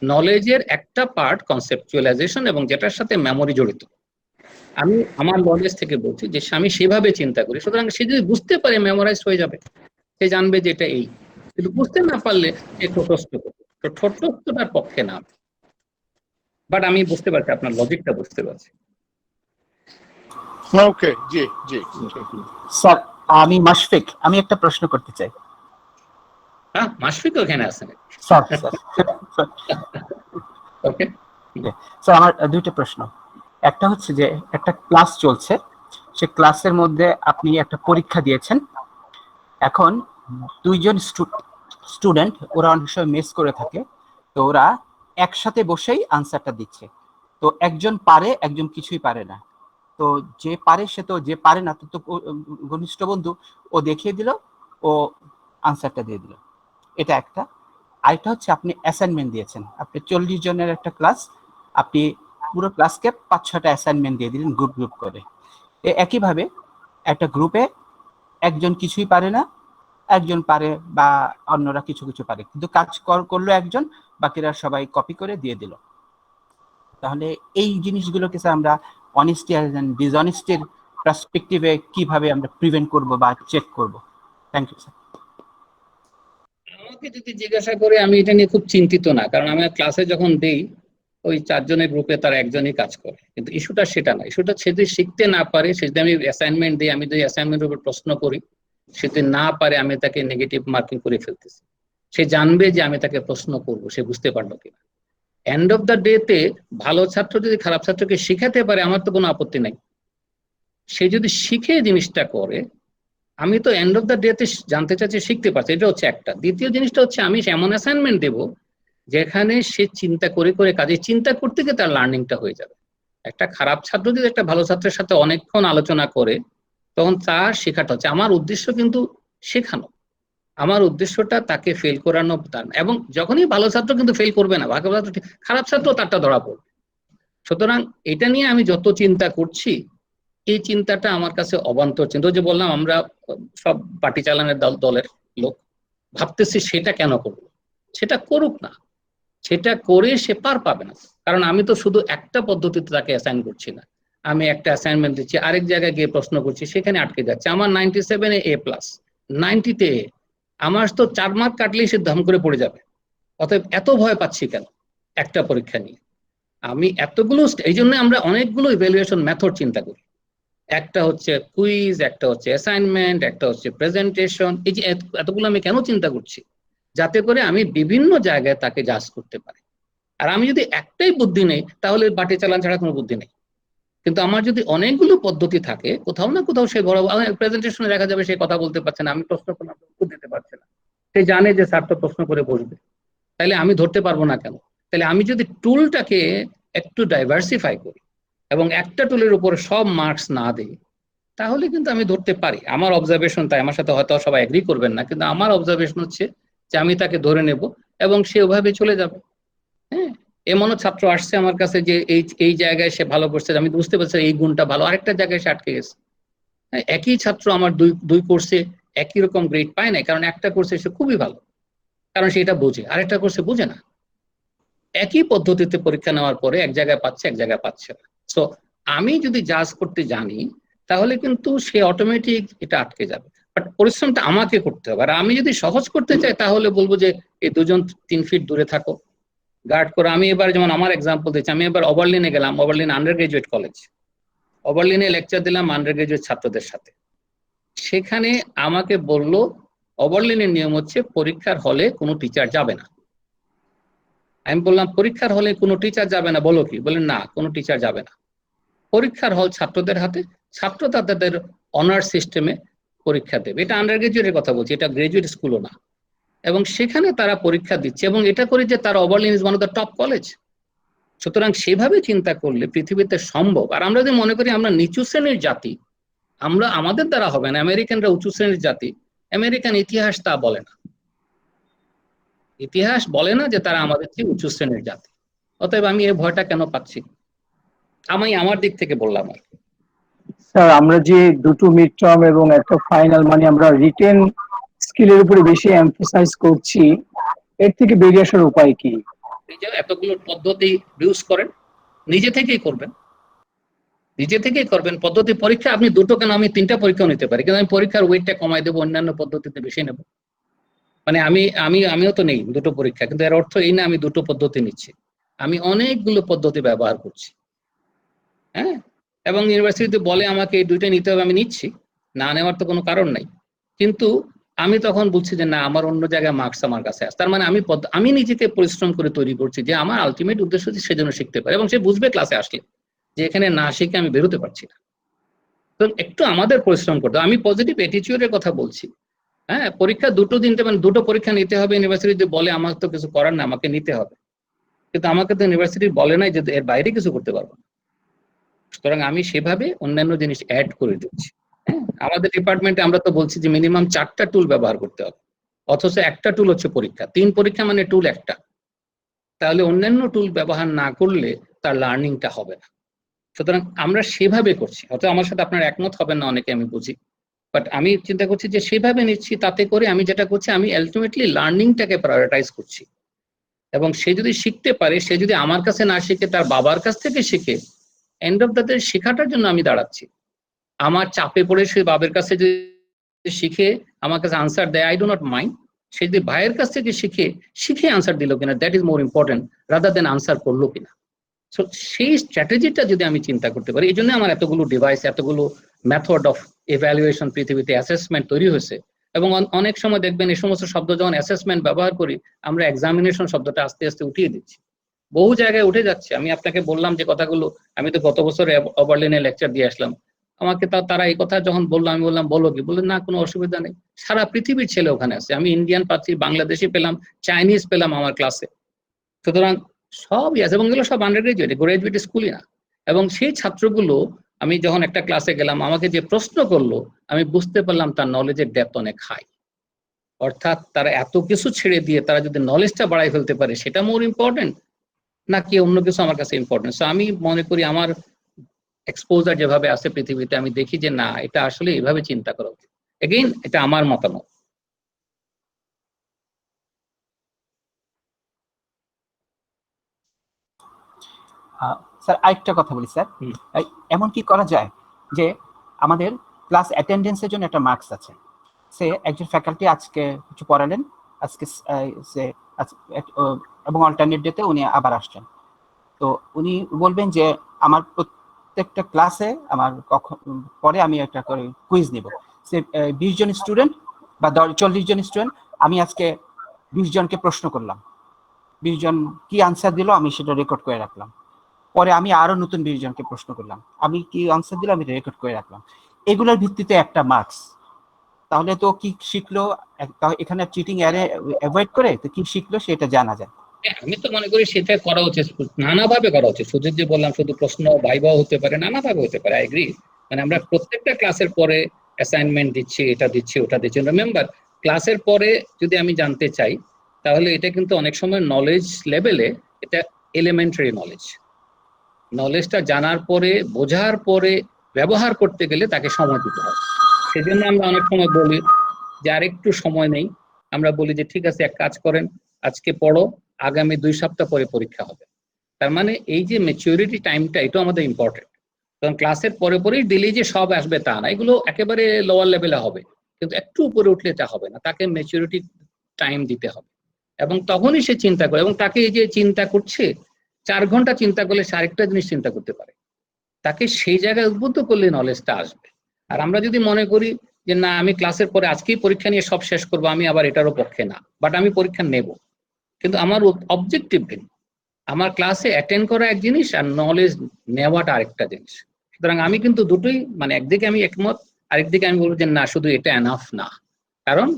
নলেজের একটা পার্ট কনসেপচুয়ালাইজেশন, এবং যেটার সাথে মেমোরি জড়িত। আমি আমার নলেজ থেকে বলছি যে আমি সেভাবে চিন্তা করি। সুতরাং সে যদি বুঝতে পারে মেমোরাইজ হয়ে যাবে, সে জানবে যে এটা এই। কিন্তু বুঝতে না পারলে সে ঠোঁটস্থ করবে, তো ঠোঁটস্থটার পক্ষে না। বাট আমি বুঝতে পারছি, আপনার লজিকটা বুঝতে পারছি। ওকে, জি জি। স্যার আমি মাশফিক, আমি একটা প্রশ্ন করতে চাই। হ্যাঁ, মাশফিক ওখানে আছেন? স্যার ওকে স্যার, আমার দুইটা প্রশ্ন। একটা হচ্ছে যে একটা ক্লাস চলছে, সে ক্লাসের মধ্যে আপনি একটা পরীক্ষা দিয়েছেন। এখন দুইজন স্টুডেন্ট, ওরা অনেক সময় মিস করে থাকে, তো ওরা একসাথে বসেই আনসারটা দিচ্ছে। তো একজন পারে, একজন কিছুই পারে না। তো যে পারে সে তো, যে পারে না তো ঘনিষ্ঠ বন্ধু, ও দেখিয়ে দিল, ও আনসারটা দিয়ে দিল। এটা একটা। আরেকটা হচ্ছে আপনি অ্যাসাইনমেন্ট দিয়েছেন, আপনি 40 জনের একটা ক্লাস, আপনি পুরো ক্লাসকে 5-6টা অ্যাসাইনমেন্ট দিয়ে দিলেন গ্রুপ গ্রুপ করে। একইভাবে একটা গ্রুপে একজন কিছুই পারে না, একজন পারে, বা অন্যরা কিছু কিছু পারে, কিন্তু কাজ করলো একজন, বাকিরা সবাই কপি করে দিয়ে দিল। তাহলে এই জিনিসগুলোকে স্যার আমরা অনেস্টি আর ডিসঅনেস্টির পার্সপেক্টিভে কিভাবে আমরা প্রিভেন্ট করব বা চেক করব? Thank you sir. আমাকে যদি জিজ্ঞাসা করে, আমি এটা নিয়ে খুব চিন্তিত না, কারণ আমি ক্লাসে যখন দেই ওই 4 জনের গ্রুপে তার একজনই কাজ করে। কিন্তু ইস্যুটা সেটা না, ইস্যুটা সে যদি শিখতে না পারে, সে যদি আমি অ্যাসাইনমেন্ট দিই, আমি যদি অ্যাসাইনমেন্টের উপর প্রশ্ন করি, সে যদি না পারে আমি তাকে নেগেটিভ মার্কিং করে ফেলতেছি। সে জানবে যে আমি তাকে প্রশ্ন করব, সে বুঝতে পারলো কিনা। এন্ড অফ দ্য ডে তে ভালো ছাত্র যদি খারাপ ছাত্রকে শিখাতে পারে, আমার তো কোনো আপত্তি নাই। সে যদি শিখে জিনিসটা করে, আমি তো এন্ড অফ দ্য ডে তে জানতে চাচ্ছি শিখতে পারছে, এটা হচ্ছে একটা। দ্বিতীয় জিনিসটা হচ্ছে আমি এমন অ্যাসাইনমেন্ট দেব যেখানে সে চিন্তা করে করে, কাজে চিন্তা করতে গিয়ে তার লার্নিংটা হয়ে যাবে। একটা খারাপ ছাত্র যদি একটা ভালো ছাত্রের সাথে অনেকক্ষণ আলোচনা করে, তখন তার শেখাটা হচ্ছে, আমার উদ্দেশ্য কিন্তু শেখানো। আমার উদ্দেশ্যটা তাকে ফেল করানো, এবং যখনই ভালো ছাত্র কিন্তু ফেল করবে না, ভালো ছাত্র খারাপ ছাত্র তারটা ধরা পড়বে। সুতরাং এটা নিয়ে আমি যত চিন্তা করছি, এই চিন্তাটা আমার কাছে অবান্তর চিন্তা। যে বললাম আমরা সব পার্টি চালানোর দলের লোক, ভাবতেছি সেটা কেন করবো, সেটা করুক না, সেটা করে সে পার পাবে না। কারণ আমি তো শুধু একটা পদ্ধতিতে তাকে অ্যাসাইন করছি না, আমি একটা অ্যাসাইনমেন্ট দিচ্ছি, আরেক জায়গায় গিয়ে প্রশ্ন করছি, সেখানে আটকে যাচ্ছে। আমার 97-এ A+, 90-তে A, আমার তো 4 মার্ক কাটলেই সে ধম করে পড়ে যাবে। অতএব এত ভয় পাচ্ছি কেন একটা পরীক্ষা নিয়ে? আমি এতগুলো, এই জন্য আমরা অনেকগুলো ইভ্যালুয়েশন মেথড চিন্তা করি। একটা হচ্ছে কুইজ, একটা হচ্ছে অ্যাসাইনমেন্ট, একটা হচ্ছে প্রেজেন্টেশন। এই যে এতগুলো আমি কেন চিন্তা করছি? যাতে করে আমি বিভিন্ন জায়গায় তাকে জাজ করতে পারি। আর আমি যদি একটাই বুদ্ধি নেই, তাহলে বাটি চালান ছাড়া কোনো বুদ্ধি নেই। কিন্তু আমার যদি অনেকগুলো পদ্ধতি থাকে, কোথাও না কোথাও সে বড় প্রেজেন্টেশনে দেখা যাবে সে কথা বলতে পারছে না, আমি প্রশ্ন করলাম উত্তর দিতে পারছে না, সে জানে যে স্যার তো প্রশ্ন করে বসবে, তাহলে আমি ধরতে পারবো না কেন? তাহলে আমি যদি টুলটাকে একটু ডাইভার্সিফাই করি এবং একটা টুলের উপর সব মার্কস না দিই, তাহলে কিন্তু আমি ধরতে পারি। আমার অবজারভেশন, তাই আমার সাথে হয়তো সবাই এগ্রি করবেন না, কিন্তু আমার অবজারভেশন হচ্ছে যে আমি তাকে ধরে নেব এবং সে ওভাবে চলে যাবে। হ্যাঁ, এমনও ছাত্র আসছে আমার কাছে যে এই জায়গায় সে ভালো করছে, আমি বুঝতে পারছি এই গুণটা ভালো, আরেকটা জায়গায় সে আটকে গেছে। একই ছাত্র আমার দুই কোর্সে একই রকম গ্রেড পায় না, কারণ একটা কোর্সে সে খুবই ভালো, কারণ সে এটা বোঝে, আরেকটা কোর্সে বোঝে না। একই পদ্ধতিতে পরীক্ষা নেওয়ার পরে এক জায়গায় পাচ্ছে, এক জায়গায় পাচ্ছে না। সো আমি যদি জাজ করতে জানি, তাহলে কিন্তু সে অটোমেটিক এটা আটকে যাবে। বাট পরিশ্রমটা আমাকে করতে হবে। আর আমি যদি সহজ করতে চাই, তাহলে বলবো যে এই 2-3 ফিট দূরে থাকো, গার্ড করো। আমি এবার যেমন আমার এক্সাম্পল দিচ্ছি, আমি এবার ওভারলিনে গেলাম, ওভারলিন আন্ডার গ্রাজুয়েট কলেজ, ওভারলিনে লেকচার দিলাম আন্ডার গ্রাজুয়েট ছাত্রদের সাথে। সেখানে আমাকে বলল ওভারলিনের নিয়ম হচ্ছে পরীক্ষার হলে কোনো টিচার যাবে না। আমি বললাম পরীক্ষার হলে কোনো টিচার যাবে না, বলো কি? বলেন না, কোনো টিচার যাবে না, পরীক্ষার হল ছাত্রদের হাতে, ছাত্র তাদের অনার্স সিস্টেমে পরীক্ষা দেবে। এটা আন্ডার গ্রাজুয়েটের কথা বলছি, এটা গ্রাজুয়েট স্কুলও না। এবং সেখানে তারা পরীক্ষা দিচ্ছে, এবং এটা করে যে তারা ওভারলিন is one of the top college. সুতরাং সেভাবে চিন্তা করলে পৃথিবীতে সম্ভব। আর আমরা যদি মনে করি আমরা নিচু শ্রেণীর জাতি, আমরা আমাদের দ্বারা হবে না, আমেরিকানরা উঁচু শ্রেণীর জাতি, আমেরিকান ইতিহাস তা বলে না। ইতিহাস বলে না যে তারা আমাদের চেয়ে উঁচু শ্রেণীর জাতি। অতএব আমি এই ভয়টা কেন পাচ্ছি? আমি আমার দিক থেকে বললাম আর কি। স্যার, আমরা যে দুটো মিড টার্ম এবং একটা ফাইনাল, মানে আমরা রিটেন স্কিলের উপরে বেশি এমফাসাইজ করছি, এর থেকে বেরিয়ে আসার উপায় কি? এই যে এতগুলো পদ্ধতি ইউজ করেন, নিজে থেকেই করবেন, নিজে থেকেই করবেন পদ্ধতি। পরীক্ষা আপনি দুটো কেন, আমি 3টা পরীক্ষাও নিতে পারি, কিন্তু আমি পরীক্ষার ওয়েটটা কমাই দেবো, অন্যান্য পদ্ধতিতে বেশি নেব। মানে আমিও তো নেই দুটো পরীক্ষা, কিন্তু এর অর্থ এই না আমি দুটো পদ্ধতি নিচ্ছি। আমি অনেকগুলো পদ্ধতি ব্যবহার করছি। হ্যাঁ, এবং ইউনিভার্সিটিতে বলে আমাকে এই 2টা নিতে হবে, আমি নিচ্ছি, না নেওয়ার তো কোনো কারণ নাই। কিন্তু আমি তখন বলছি যে না, আমার অন্য জায়গায় মার্কস আমার কাছে আসে। তার মানে আমি নিজেকে পরিশ্রম করে তৈরি করছি, যে আমার আলটিমেট উদ্দেশ্য হচ্ছে সেজন্য শিখতে পারে, এবং সে বুঝবে ক্লাসে আসলে যে এখানে না শিখে আমি বেরোতে পারছি না। তো একটু আমাদের পরিশ্রম করতে হবে। আমি পজিটিভ অ্যাটিটিউডের কথা বলছি। হ্যাঁ, পরীক্ষা দুটো দিনতে, মানে দুটো পরীক্ষা নিতে হবে, ইউনিভার্সিটি বলে, আমার তো কিছু করার না, আমাকে নিতে হবে। কিন্তু আমাকে তো ইউনিভার্সিটি বলে নাই যে এর বাইরে কিছু করতে পারবো না। সুতরাং আমি সেভাবে অন্যান্য জিনিস অ্যাড করে দিচ্ছি। হ্যাঁ, আমাদের ডিপার্টমেন্টে আমরা তো বলছি যে মিনিমাম 4টা টুল ব্যবহার করতে হবে, অথচ একটা টুল হচ্ছে পরীক্ষা। 3 পরীক্ষা মানে টুল একটা। তাহলে অন্যান্য টুল ব্যবহার না করলে তার লার্নিংটা হবে না। সুতরাং আমরা সেভাবে করছি। হয়তো আমার সাথে আপনার একমত হবেন না অনেকে, আমি বুঝি, বাট আমি চিন্তা করছি যে সেভাবে নিচ্ছি। তাতে করে আমি যেটা করছি, আমি আলটিমেটলি লার্নিংটাকে প্রায়োরিটাইজ করছি। এবং সে যদি শিখতে পারে, সে যদি আমার কাছে না শিখে তার বাবার কাছ থেকে শিখে, এন্ড অফ দ্য ডে শেখাটার জন্য আমি দাঁড়াচ্ছি। আমার চাপে পড়ে সে বাবার কাছে যদি শিখে আমার কাছে আনসার দেয়, আই ডো নট মাইন্ড। সে যদি ভাইয়ের কাছ থেকে শিখে আনসার দিল কিনা, that is more important rather then answer করলো কিনা। সো সেই স্ট্র্যাটেজিটা যদি আমি চিন্তা করতে পারি, এই জন্য আমার এতগুলো ডিভাইস, এতগুলো মেথড অফ এভ্যালুয়েশন পৃথিবীতে, অ্যাসেসমেন্ট তৈরি হয়েছে। এবং অনেক সময় দেখবেন এই সমস্ত শব্দ যখন অ্যাসেসমেন্ট ব্যবহার করি, আমরা এক্সামিনেশন শব্দটা আস্তে আস্তে উঠিয়ে দিচ্ছি, বহু জায়গায় উঠে যাচ্ছে। আমি আপনাকে বললাম যে কথাগুলো, আমি তো গত বছর ওভারলিনে লেকচার দিয়ে আসলাম। আমাকে তারা এই কথা যখন বললো, আমি বললাম বলো কি? বললেন না, কোনো অসুবিধা নেই, সারা পৃথিবীর ছেলে ওখানে আছে। আমি ইন্ডিয়ান পাচ্ছি, বাংলাদেশি পেলাম, চাইনিজ পেলাম আমার ক্লাসে। সুতরাং সবই আছে, এবং এগুলো সব আন্ডার গ্রাজুয়েট স্কুলই না। এবং সেই ছাত্রগুলো, আমি যখন একটা ক্লাসে গেলাম, আমাকে যে প্রশ্ন করলো, আমি বুঝতে পারলাম তার নলেজের ডেপথ অনেক হাই। অর্থাৎ তারা এত কিছু ছেড়ে দিয়ে তারা যদি নলেজটা বাড়াই ফেলতে পারে সেটা মোর ইম্পর্টেন্ট নাকি অন্য কিছু আমার কাছে ইম্পর্টেন্ট। সো আমি মনে করি আমার এক্সপোজার যেভাবে আছে পৃথিবীতে, আমি দেখি যে না, এটা আসলে এইভাবে চিন্তা করা উচিত। এগেইন এটা আমার মতামত। স্যার আরেকটা কথা বলি স্যার, এমন কি করা যায় যে আমাদের ক্লাস অ্যাটেন্ডেন্সের জন্য একটা মার্কস আছে, সে একজন ফ্যাকাল্টি আজকে কিছু পড়ালেন, আজকে সে এবং অল্টারনেট ডেতে উনি আবার আসছেন, তো উনি বলবেন যে আমার প্রত্যেকটা ক্লাসে আমার পরে আমি একটা করে কুইজ নিব, সে 20 জন স্টুডেন্ট বা 40 জন স্টুডেন্ট, আমি আজকে 20 জনকে প্রশ্ন করলাম, 20 জন কি আনসার দিল আমি সেটা রেকর্ড করে রাখলাম, পরে আমি আরো নতুন 20 জনকে প্রশ্ন করলাম, আমি কি আনসার দিলাম আমি রেকর্ড করে রাখলাম, এগুলোর ভিত্তিতে একটা মার্কস। তাহলে তো কি শিখলো, এখানে চিটিং অ্যাভয়েড করে তো কি শিখলো সেটা জানা যায়। আমি তো মনে করি সেটা করা উচিত, নানাভাবে করা উচিত। শুধু যে বললাম শুধু প্রশ্ন ভাইবা হতে পারে, নানাভাবে হতে পারে, আই এগ্রি। মানে আমরা প্রত্যেকটা ক্লাসের পরে অ্যাসাইনমেন্ট দিচ্ছি, এটা দিচ্ছি ওটা দিচ্ছি। রিমেম্বার, ক্লাসের পরে যদি আমি জানতে চাই তাহলে এটা কিন্তু অনেক সময় নলেজ লেভেলে এটা এলিমেন্টারি নলেজ, নলেজটা জানার পরে বোঝার পরে ব্যবহার করতে গেলে তাকে সময় দিতে হয়। সেজন্য আমরা অনেক সময় বলি যে আর একটু সময় নেই, আমরা বলি যে ঠিক আছে এক কাজ করেন, আজকে পড়ো, আগামী 2 সপ্তাহ পরে পরীক্ষা হবে। তার মানে এই যে ম্যাচুরিটি টাইমটা, এটা আমাদের ইম্পর্টেন্ট। কারণ ক্লাসের পরে পরেই দিলেই যে সব আসবে তা না, এগুলো একেবারে লোয়ার লেভেলে হবে, কিন্তু একটু উপরে উঠলে তা হবে না, তাকে ম্যাচুরিটি টাইম দিতে হবে। এবং তখনই সে চিন্তা করে, এবং তাকে এই যে চিন্তা করছে 4 ঘন্টা চিন্তা করলে সে আরেকটা জিনিস চিন্তা করতে পারে, তাকে সেই জায়গায় উদ্বুদ্ধ করলে নলেজটা আসবে। আর আমরা যদি মনে করি যে না আমি ক্লাসের পরে আজকেই পরীক্ষা নিয়ে সব শেষ করবো, আমি আবার এটারও পক্ষে না, বাট আমি পরীক্ষা নেব, কিন্তু আমার অবজেক্টিভ ভিন্ন, আমার ক্লাসে অ্যাটেন্ড করা এক জিনিস আর নলেজ নেওয়াটা আরেকটা জিনিস। সুতরাং আমি কিন্তু দুটোই, মানে একদিকে আমি একমত, আরেকদিকে আমি বলবো যে না শুধু এটা এনাফ না। কারণ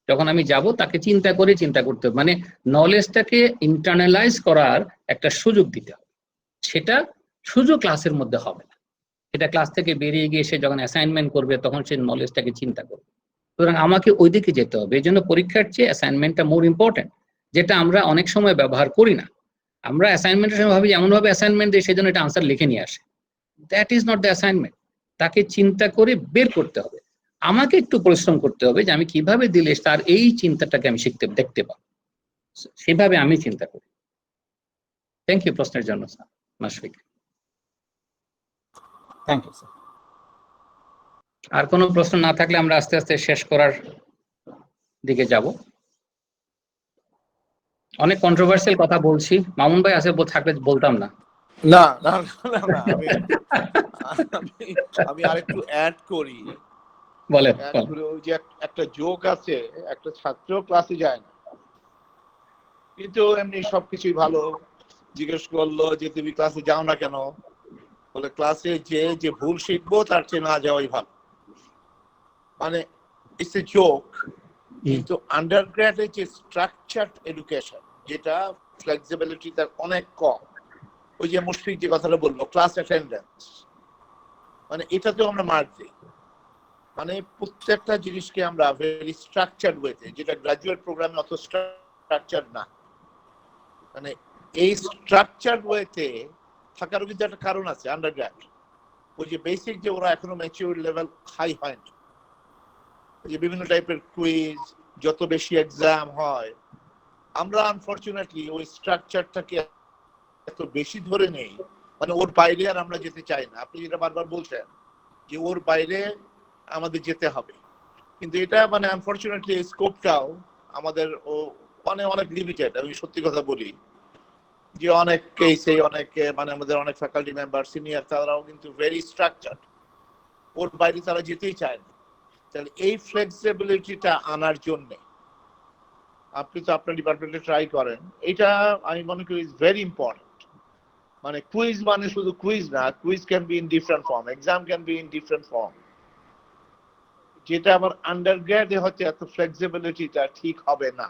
যখন আমি যাব তাকে চিন্তা করতে হবে, মানে নলেজটাকে ইন্টারনালাইজ করার একটা সুযোগ দিতে হবে। সেটা শুধু ক্লাসের মধ্যে হবে না, এটা ক্লাস থেকে বেরিয়ে গিয়ে সে যখন অ্যাসাইনমেন্ট করবে তখন সে নলেজটাকে চিন্তা করবে। সুতরাং আমাকে ওই দিকে যেতে হবে। এই জন্য পরীক্ষার চেয়ে অ্যাসাইনমেন্টটা মোর ইম্পর্টেন্ট, যেটা আমরা অনেক সময় ব্যবহার করি না। আমরা অ্যাসাইনমেন্টের সময় ভাবি এমনভাবে অ্যাসাইনমেন্ট দিই সেজন্য এটা আনসার লিখে নিয়ে আসে। That is not the assignment. তাকে চিন্তা করে বের করতে হবে, আমাকে একটু পরিশ্রম করতে হবে যে আমি কিভাবে দিলে তার এই চিন্তাটাকে আমি দেখতে পাবো, সেভাবে আমি চিন্তা করি। থ্যাংক ইউ প্রশ্নের জন্য sir Mashfiq. Thank you sir. আর কোনো প্রশ্ন না থাকলে আমরা আস্তে আস্তে শেষ করার দিকে যাব। অনেক কন্ট্রোভার্সিয়াল কথা বলছি, মামুন ভাই আছে থাকলে বলতাম না। না না না না, আমি আরেকটু অ্যাড করি। বলেন। ওই যে একটা জোক আছে, একটা ছাত্র ক্লাসে যায় না, কিন্তু এমনি সবকিছুই ভালো, জিজ্ঞেস করলো যে তুমি ক্লাসে যাও না কেন, বলে ক্লাসে যে ভুল শিখবো তার চেয়ে না যাওয়াই ভালো। মানে ইটস এ জোক, কিন্তু আন্ডারগ্রেডে যে স্ট্রাকচারড এডুকেশন, যেটা ফ্লেক্সিবিলিটি তার অনেক কম, ওই যে মুশফিক যে কথাটা বললো ক্লাস অ্যাটেন্ডেন্স, মানে এটাতেও আমরা মার্ক দিই। মানে প্রত্যেকটা জিনিসকে আমরা ভেরি স্ট্রাকচারড ওয়েতে, যেটা গ্রাজুয়েট প্রোগ্রামে অত স্ট্রাকচার না, মানে এই স্ট্রাকচারড ওয়েতে থাকারও কিন্তু একটা কারণ আছে। আন্ডারগ্রেড ওই যে বেসিক যে ওরা এখনো ম্যাচিউর লেভেল হাই হয় না, যে বিভিন্ন টাইপের কুইজ, যত বেশি এক্সাম হয়, আমরা আনফরচুনেটলি ওই স্ট্রাকচারটাকে এত বেশি ধরে নেই, মানে ওর বাইরে আর আমরা যেতে চাই না। আপনি যেটা বারবার বলছেন যে ওর বাইরে আমাদের যেতে হবে, কিন্তু এটা মানে আনফরচুনেটলি স্কোপটাও আমাদের অনেক লিমিটেড। আমি সত্যি কথা বলি যে অনেক কেসে অনেকে, মানে আমাদের অনেক ফ্যাকাল্টি মেম্বার সিনিয়র, তারাও কিন্তু ভেরি স্ট্রাকচারড, ওর বাইরে তারা যেতেই চায় না। তাহলে এই ফ্লেক্সিবিলিটিটা আনার জন্য আপনি তো আপনার ডিপার্টমেন্টে ট্রাই করেন, এটা আমি মনে করি ইজ ভেরি ইম্পর্টেন্ট। মানে কুইজ মানে শুধু কুইজ না, quiz can be in different form, exam can be in different form, যেটা আমার আন্ডারগ্রেডে হচ্ছে এত ফ্লেক্সিবিলিটিটা ঠিক হবে না।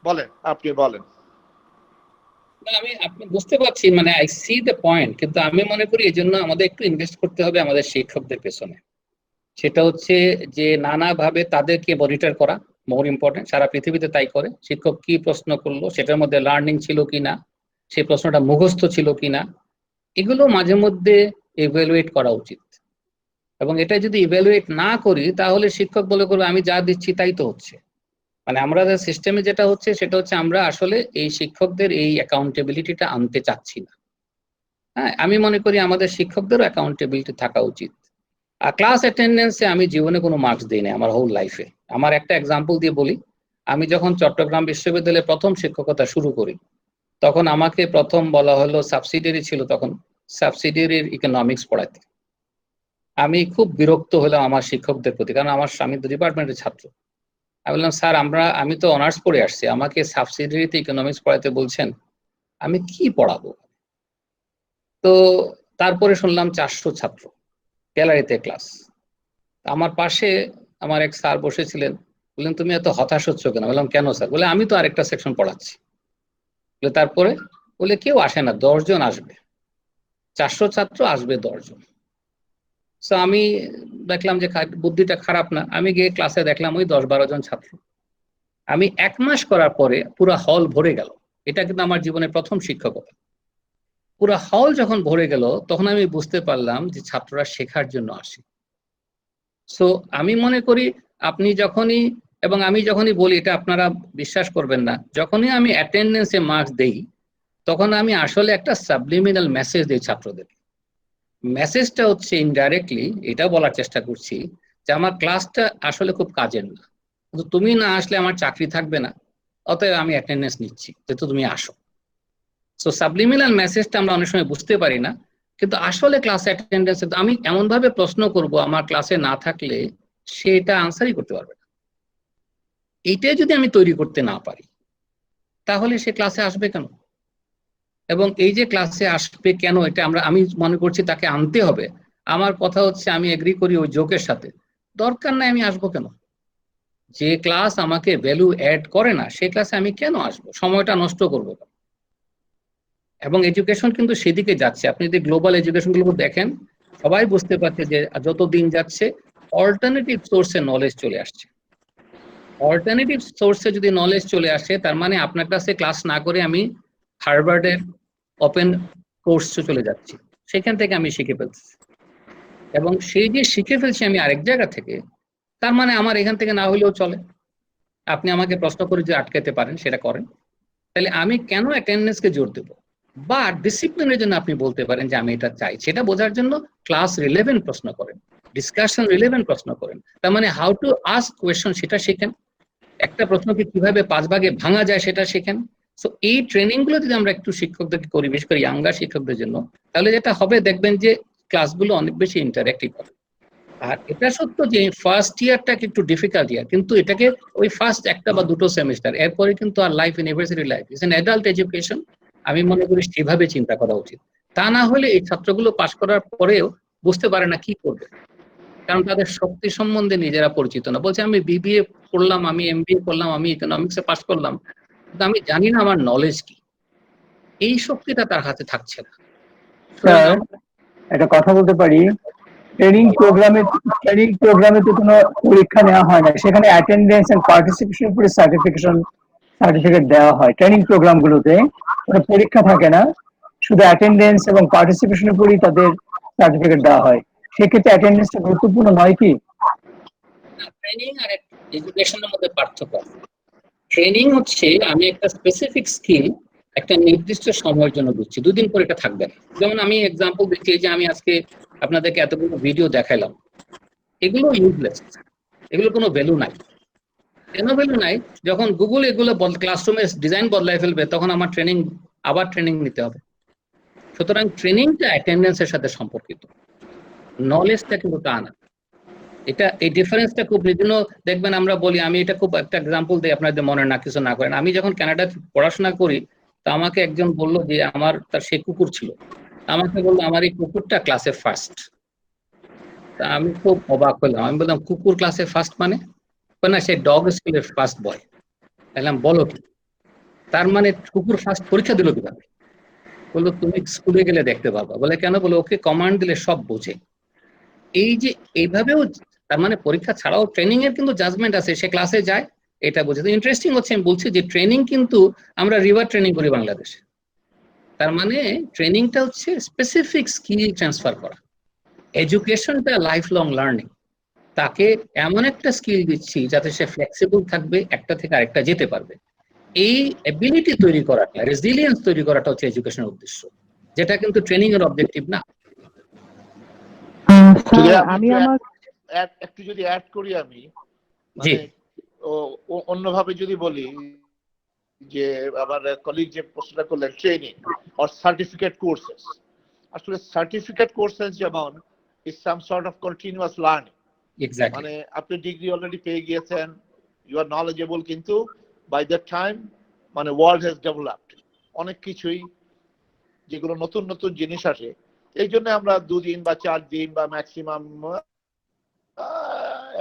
বলেন, আপনি বলেন। আপনি বুঝতে পারছি, মানে আই সি দ্য পয়েন্ট, কিন্তু আমি মনে করি এই জন্য আমাদের একটু ইনভেস্ট করতে হবে আমাদের শিক্ষকদের পেছনে। সেটা হচ্ছে যে নানাভাবে তাদেরকে মনিটর করা, মোর ইম্পর্টেন্ট, সারা পৃথিবীতে তাই করে। শিক্ষক কি প্রশ্ন করলো, সেটার মধ্যে লার্নিং ছিল কিনা, সেই প্রশ্নটা মুখস্থ ছিল কিনা, এগুলো মাঝে মধ্যে ইভ্যালুয়েট করা উচিত। এবং এটা যদি ইভ্যালুয়েট না করি তাহলে শিক্ষক বলে করবে আমি যা দিচ্ছি তাই তো হচ্ছে। মানে আমরা সিস্টেমে যেটা হচ্ছে সেটা হচ্ছে আমরা আসলে এই শিক্ষকদের এই অ্যাকাউন্টেবিলিটিটা আনতে চাচ্ছি না। হ্যাঁ, আমি মনে করি আমাদের শিক্ষকদেরও অ্যাকাউন্টেবিলিটি থাকা উচিত। আর ক্লাস অ্যাটেন্ডেন্সে আমি জীবনে কোনো মার্কস দিই না আমার হোল লাইফে। আমার একটা এক্সাম্পল দিয়ে বলি, আমি যখন চট্টগ্রাম বিশ্ববিদ্যালয়ে প্রথম শিক্ষকতা শুরু করি তখন আমাকে প্রথম বলা হলো, সাবসিডিয়ারি ছিল তখন, সাবসিডিয়ারির ইকোনমিক্স পড়াইতে। আমি খুব বিরক্ত হলাম আমার শিক্ষকদের প্রতি, কারণ আমার স্বামী ডিপার্টমেন্টের ছাত্র। আমি বললাম স্যার আমি তো অনার্স পড়ে আসছি, আমাকে সাবসিডিয়ারিতে ইকোনমিক্স পড়াইতে বলছেন, আমি কি পড়াবো? তো তারপরে শুনলাম 400 ছাত্র, গ্যালারিতে ক্লাস। আমার পাশে আমার এক স্যার বসেছিলেন, বললেন তুমি এত হতাশ হচ্ছ কেন? বললাম কেন স্যার? বলে আমি তো আরেকটা সেকশন পড়াচ্ছি। বলে তারপরে? বলে কেউ আসে না, 10 জন আসবে, 400 ছাত্র আসবে 10 জন। তো আমি দেখলাম যে বুদ্ধিটা খারাপ না, আমি গিয়ে ক্লাসে দেখলাম ওই 10-12 জন ছাত্র। আমি 1 মাস করার পরে পুরো হল ভরে গেল। এটা কিন্তু আমার জীবনের প্রথম শিক্ষকতা। পুরো হল যখন ভরে গেল তখন আমি বুঝতে পারলাম যে ছাত্ররা শেখার জন্য আসে। সো আমি মনে করি আপনি যখনই, এবং আমি যখনই বলি, এটা আপনারা বিশ্বাস করবেন না, যখনই আমি অ্যাটেন্ডেন্সে মার্কস দেই তখন আমি আসলে একটা সাবলিমিনাল মেসেজ দিই ছাত্রদের। মেসেজটা হচ্ছে ইনডাইরেক্টলি এটা বলার চেষ্টা করছি যে আমার ক্লাসটা আসলে খুব কাজের না, কিন্তু তুমি না আসলে আমার চাকরি থাকবে না, অতএব আমি অ্যাটেন্ডেন্স নিচ্ছি যেহেতু তুমি আসো। সো সাবলিমিনাল মেসেজটা আমরা অনেক সময় বুঝতে পারি না, কিন্তু আসলে ক্লাস অ্যাটেন্ডেন্সে আমি এমনভাবে প্রশ্ন করব আমার ক্লাসে না থাকলে সে এটা আনসারই করতে পারবে না। এইটাই যদি আমি তৈরি করতে না পারি তাহলে সে ক্লাসে আসবে কেন? এবং এই যে ক্লাসে আসবে কেন, এটা আমি মনে করছি তাকে আনতে হবে। আমার কথা হচ্ছে আমি এগ্রি করি ওই জোকের সাথে, দরকার নাই আমি আসবো কেন? যে ক্লাস আমাকে ভ্যালু অ্যাড করে না সেই ক্লাসে আমি কেন আসবো, সময়টা নষ্ট করবো? এবং এডুকেশন কিন্তু সেদিকে যাচ্ছে। আপনি যদি গ্লোবাল এডুকেশন গুলো দেখেন সবাই বুঝতে পারছে যে যত দিন যাচ্ছে অল্টারনেটিভ সোর্সে নলেজ চলে আসছে। অল্টারনেটিভ সোর্সে যদি নলেজ চলে আসে তার মানে আপনার কাছে ক্লাস না করে আমি হার্ভার্ডের ওপেন কোর্সে চলে যাচ্ছি, সেখান থেকে আমি শিখে ফেলছি, এবং সেই যে শিখে ফেলছি আমি আরেক জায়গা থেকে, তার মানে আমার এখান থেকে না হলেও চলে। আপনি আমাকে প্রশ্ন করে যে আটকাতে পারেন সেটা করেন, তাহলে আমি কেন অ্যাটেন্ডেন্সকে জোর দেবো? বা ডিসিপ্লিনের জন্য আপনি বলতে পারেন যে আমি এটা চাই, সেটা বোঝার জন্য ক্লাস রিলেভেন্ট প্রশ্ন করেন, ডিসকাশন রিলেভেন্ট প্রশ্ন করেন। তার মানে হাউ টু আস্ক কোয়েশ্চন সেটা শেখেন, একটা প্রশ্নকে কিভাবে 5 ভাগে ভাঙা যায় সেটা শেখেন। সো এই ট্রেনিং গুলো যদি আমরা একটু শিক্ষকদেরকে করি, বিশেষ করে ইয়াঙ্গার শিক্ষকদের জন্য, তাহলে যেটা হবে দেখবেন যে ক্লাসগুলো অনেক বেশি ইন্টারেক্টিভ হবে। আর এটা সত্য যে ফার্স্ট ইয়ারটাকে একটু ডিফিকাল্ট ইয়ার, কিন্তু এটাকে ওই ফার্স্ট একটা বা দুটো সেমিস্টার, এরপরে কিন্তু আর life, university life is an adult education, আমি মনে করি সেভাবে চিন্তা করা উচিত। তা না হলে এই ছাত্রগুলো পাশ করার পরেও বুঝতে পারে না কি করবে, কারণ তাদের শক্তি সম্বন্ধে নিজেরা পরিচিত না। বলছে আমি বিবিএ করলাম, আমি এমবিএ করলাম, আমি ইকোনমিক্সে পাশ করলাম, কিন্তু আমি জানি না আমার নলেজ কি। এই শক্তিটা তার হাতে থাকছে না। স্যার একটা কথা বলতে পারি, ট্রেনিং প্রোগ্রামে তো কোনো পরীক্ষা নেওয়া হয় না, সেখানে অ্যাটেন্ডেন্স এন্ড পার্টিসিপেশন উপরে সার্টিফিকেট দেওয়া হয়। ট্রেনিং প্রোগ্রামগুলোতে কোনো পরীক্ষা থাকে না, শুধু অ্যাটেন্ডেন্স এবং পার্টিসিপেশনের উপরেই তাদের সার্টিফিকেট দেওয়া হয়। সেক্ষেত্রে অ্যাটেন্ডেন্সটা গুরুত্বপূর্ণ নয় কি? ট্রেনিং আর এডুকেশনের মধ্যে পার্থক্য আছে। ট্রেনিং হচ্ছে আমি একটা স্পেসিফিক স্কিল একটা নির্দিষ্ট সময়ের জন্য দিচ্ছি, 2 দিন পর এটা থাকবে না। যেমন আমি এক্সাম্পল দিচ্ছি, যে আমি আজকে আপনাদেরকে এতগুলো ভিডিও দেখাইলাম, এগুলো ইউজলেস, এগুলো কোনো ভ্যালু নাই। কেন ভ্যালু নাই? যখন গুগল এগুলো ক্লাসরুমে ডিজাইন বদলায় ফেলবে তখন আমার আবার ট্রেনিং নিতে হবে। সুতরাং ট্রেনিংটা অ্যাটেন্ডেন্সের সাথে সম্পর্কিত, নলেজটা কিন্তু তা না। এটা এই ডিফারেন্সটা খুব বিভিন্ন দেখবেন। আমরা বলি, আমি এটা খুব একটা এক্সাম্পল দিই আপনাদের মনে না কিছু না করেন। আমি যখন কানাডাতে পড়াশোনা করি তা আমাকে একজন বললো যে তার সে কুকুর ছিল, আমাকে বললো আমার এই কুকুরটা ক্লাসে ফার্স্ট। তা আমি খুব অবাক হলাম, আমি বললাম কুকুর ক্লাসে ফার্স্ট মানে? না, সে ডগ স্কুলের ফার্স্ট বয়। বললাম বলো কি? তার মানে কুকুর ফার্স্ট পরীক্ষা দিল কিভাবে? বললো তুমি স্কুলে গেলে দেখতে পাবা। বলে কেন? বলে ওকে কমান্ড দিলে সব বোঝে। এই যে এইভাবেও তার মানে পরীক্ষা ছাড়াও ট্রেনিং এর কিন্তু জাজমেন্ট আছে, সে ক্লাসে যায় এটা বোঝে। তো ইন্টারেস্টিং হচ্ছে আমি বলছি যে ট্রেনিং কিন্তু আমরা রিভার ট্রেনিং করি বাংলাদেশে। তার মানে ট্রেনিংটা হচ্ছে স্পেসিফিক স্কিল ট্রান্সফার করা, এডুকেশনটা লাইফ লং লার্নিং। তাকে এমন একটা স্কিল দিচ্ছি যাতে সে ফ্লেক্সিবল থাকবে, একটা থেকে আরেকটা যেতে পারবে। এই এবিলিটি তৈরি করাটা, রেজিলিয়েন্স তৈরি করাটা হচ্ছে এডুকেশনের উদ্দেশ্য, যেটা কিন্তু ট্রেনিং এর অবজেক্টিভ না। আমি একটু যদি অ্যাড করি আমি, জি, অন্যভাবে যদি বলি যে আমার কলিগ যে প্রশ্নটা করলেন ট্রেনিং অর সার্টিফিকেট কোর্সেস, আসলে সার্টিফিকেট কোর্সেস যেমন is some sort of continuous learning. Exactly, মানে আপনি ডিগ্রি অলরেডি পেয়ে গিয়েছেন, ইউ আর নলেজেবল, কিন্তু বাই দ্য টাইম মানে ওয়ার্ল্ড হ্যাজ ডেভেলপড, অনেক কিছুই যেগুলো নতুন নতুন জিনিস আসে, এই জন্য আমরা 2 দিন বা 4 দিন বা ম্যাক্সিমাম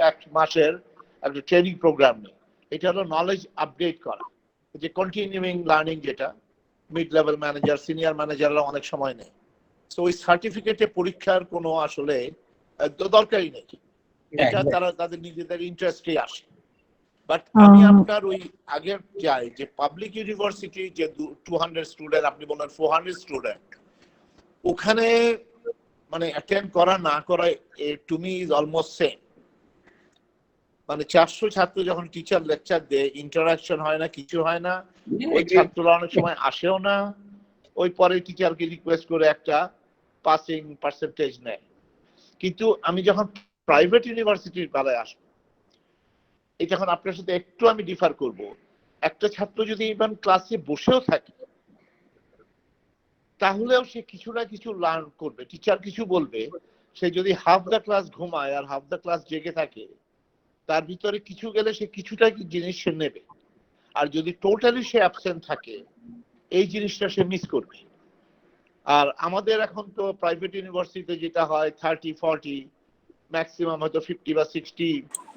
1 মাসের একটা ট্রেনিং প্রোগ্রাম নেই। এটা হলো নলেজ আপডেট করা, যে কন্টিনিউইং লার্নিং, যেটা মিড লেভেল ম্যানেজার, সিনিয়র ম্যানেজাররা অনেক সময় নেই। সো ওই সার্টিফিকেটে পরীক্ষার কোনো আসলে দরকারই নেই, এটা তারা তাদের নিজেদের ইন্টারেস্টে আসে। বাট আমি আপনার ওই আগের যাই যে পাবলিক ইউনিভার্সিটি যে 200 স্টুডেন্ট, আপনি বলেন 400 স্টুডেন্ট, ওখানে মানে অ্যাটেন্ড করা না করা two me is almost same. মানে 400 ছাত্র যখন টিচার লেকচার দেয়, ইন্টারাকশন হয় না, কিছু হয় না, ওই ছাত্ররা অনেক সময় আসেও না, ওই পরে টিচারকে রিকোয়েস্ট করে একটা পাসিং পার্সেন্টেজ নেয়। কিন্তু আমি যখন প্রাইভেট ইউনিভার্সিটির বেলায় আসবো, এই যখন আপনার সাথে একটু আমি ডিফার করব, একটা ছাত্র যদি ইভেন ক্লাসে বসেও থাকে তাহলেও সে কিছু না কিছু লার্ন করবে, টিচার কিছু বলবে, সে যদি হাফ দ্য ক্লাস ঘুমায় আর হাফ দ্য ক্লাস জেগে থাকে, তার ভিতরে কিছু গেলে সে কিছুটা জিনিস সে নেবে। আর যদি টোটালি সে অ্যাবসেন্ট থাকে, এই জিনিসটা সে মিস করবে। আর আমাদের এখন তো প্রাইভেট ইউনিভার্সিটিতে যেটা হয় 30-40, ম্যাক্সিমাম হয়তো 50 বা 60,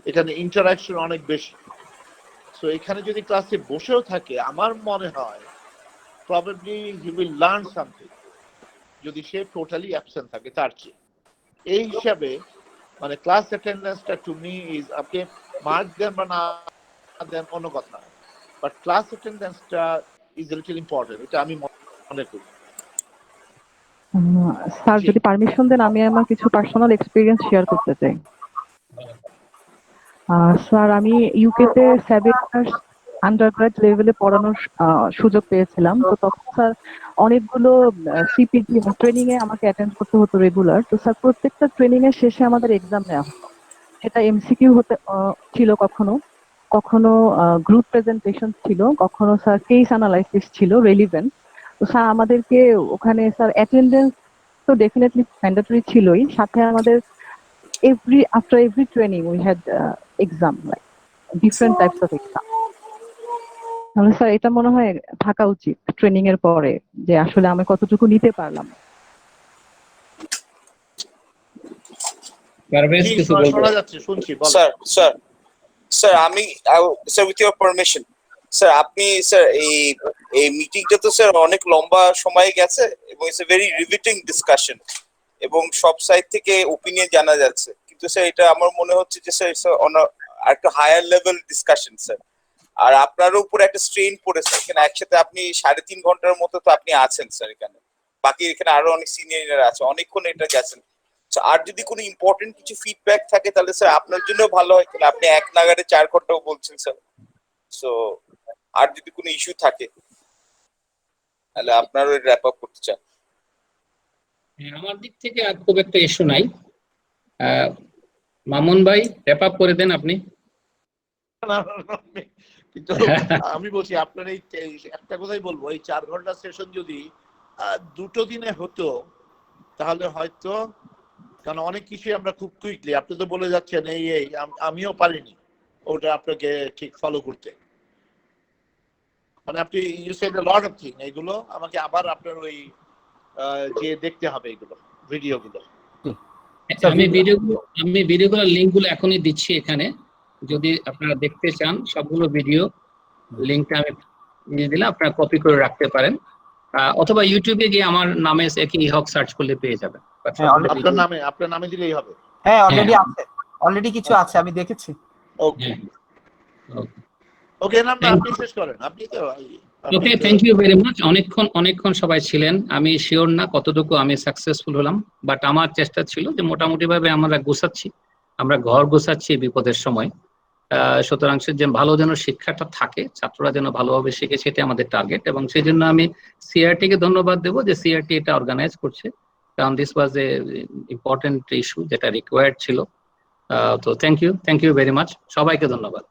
এখানে ইন্টারাকশন অনেক বেশি। সো এখানে যদি ক্লাসে বসেও থাকে, আমার মনে হয় probably he will learn something যদি সে টোটালি অ্যাবসেন্ট থাকে তার চেয়ে। এই হিসাবে মানে ক্লাস অ্যাটেন্ডেন্সটা টু মি ইজ, আপনি মার্ক দেন বা না দেন অন্য কথা, বাট ক্লাস অ্যাটেন্ডেন্সটা ইজ এ লিটল ইম্পর্টেন্ট, এটা আমি মনে করি। স্যার যদি পারমিশন দেন, আমি আমার কিছু পার্সোনাল এক্সপিরিয়েন্স শেয়ার করতে চাই। স্যার আমি ইউকে তে 7 ইয়ার্স আন্ডারগ্রেড লেভেলে পড়ানোর সুযোগ পেয়েছিলাম। তো তখন স্যার অনেকগুলো সিপিজি ট্রেনিং এ আমাকে অ্যাটেন্ড করতে হতো রেগুলার। তো স্যার প্রত্যেকটা ট্রেনিং এর শেষে আমাদের এক্সাম নেওয়া হতো, সেটা এমসিকিউ হতে ছিল, কখনো কখনো গ্রুপ প্রেজেন্টেশন ছিল, কখনো স্যার কেস অ্যানালাইসিস ছিল রেলিভেন্ট। তো স্যার আমাদেরকে ওখানে স্যার অ্যাটেন্ডেন্স তো ডেফিনেটলি ম্যান্ডেটরি ছিলই, সাথে আমাদের after every training we had exam, like different types of exam. তাহলে স্যার এটা মনে হয় থাকা উচিত ট্রেনিং এর পরে, যে আসলে আমি কতটুকু নিতে পারলাম। পারভেজ কিছু বলবো? শোনা যাচ্ছে, শুনছি, বলো। স্যার আমি sir with your permission sir, আপনি স্যার এই মিটিংটা তো স্যার অনেক লম্বা সময় গেছে এবং ইটস এ ভেরি রিভিটিং ডিসকাশন এবং সব সাইড থেকে ওপিনিয়ন জানা যাচ্ছে, কিন্তু স্যার এটা আমার মনে হচ্ছে যে স্যার অন একটা হায়ার লেভেল ডিসকাশন স্যার। আর আপনারও উপরে একটা স্ট্রেইন পড়েছে, এখানে একসাথে আপনি 3.5 ঘন্টার মতো তো আপনি আছেন স্যার এখানে, বাকি এখানে আরো অনেক সিনিয়ররা আছে, অনেকক্ষণ এটা গেছেন। আর যদি কোনো ইম্পর্টেন্ট কিছু ফিডব্যাক থাকে তাহলে স্যার আপনার জন্য ভালো হয়, তাহলে আপনি এক নাগাড়ে 4 ঘন্টাও বলছেন স্যার। সো আর যদি কোনো ইস্যু থাকে তাহলে আপনারও র‍্যাপ আপ করতে চান। আমার দিক থেকে আর খুব একটা ইস্যু নাই। মামুন ভাই র‍্যাপ আপ করে দেন আপনি। কিন্তু আমি বলছি আপনার এই একটা কথাই বলবো, এই 4 ঘন্টা সেশন যদি 2 দিনে হতো তাহলে হয়তো, কারণ অনেক কিছুই আমরা খুব কুইকলি, আপনি তো বলে যাচ্ছেন এই আমিও পারিনি ওটা আপনাকে ঠিক ফলো করতে, মানে আপনি you said a lot of thing, এগুলো আমাকে আবার আপনার ওই যে দেখতে হবে এগুলো ভিডিওগুলো। আমি ভিডিওগুলোর লিংকগুলো এখনই দিচ্ছি এখানে, যদি আপনারা দেখতে চান সবগুলো ভিডিও লিংকটা আমি দিয়ে দিলাম, আপনারা কপি করে রাখতে পারেন, অথবা ইউটিউবে গিয়ে আমার নামে একই হক সার্চ করলে পেয়ে যাবেন। আপনার নামে দিলেই হবে। হ্যাঁ অলরেডি আছে, অলরেডি কিছু আছে, আমি দেখেছি। ওকে হ্যাঁ। ওকে না Thank আপনি শেষ করেন, আপনি তো ওকে, থ্যাংক ইউ ভেরি মাচ। অনেকক্ষণ সবাই ছিলেন। আমি শিওর না কতটুকু আমি সাকসেসফুল হলাম, বাট আমার চেষ্টা ছিল যে মোটামুটি ভাবে আমরা গোছাচ্ছি, আমরা ঘর গোছাচ্ছি বিপদের সময়। সুতরাং যে ভালো যেন শিক্ষাটা থাকে, ছাত্ররা যেন ভালোভাবে শিখে, সেটা আমাদের টার্গেট। এবং সেই জন্য আমি সিআরটি কে ধন্যবাদ দেবো যে সিআরটি এটা অর্গানাইজ করছে, কারণ this was A important issue যেটা রিকোয়ার্ড ছিল। তো থ্যাংক ইউ ভেরি মাচ, সবাইকে ধন্যবাদ।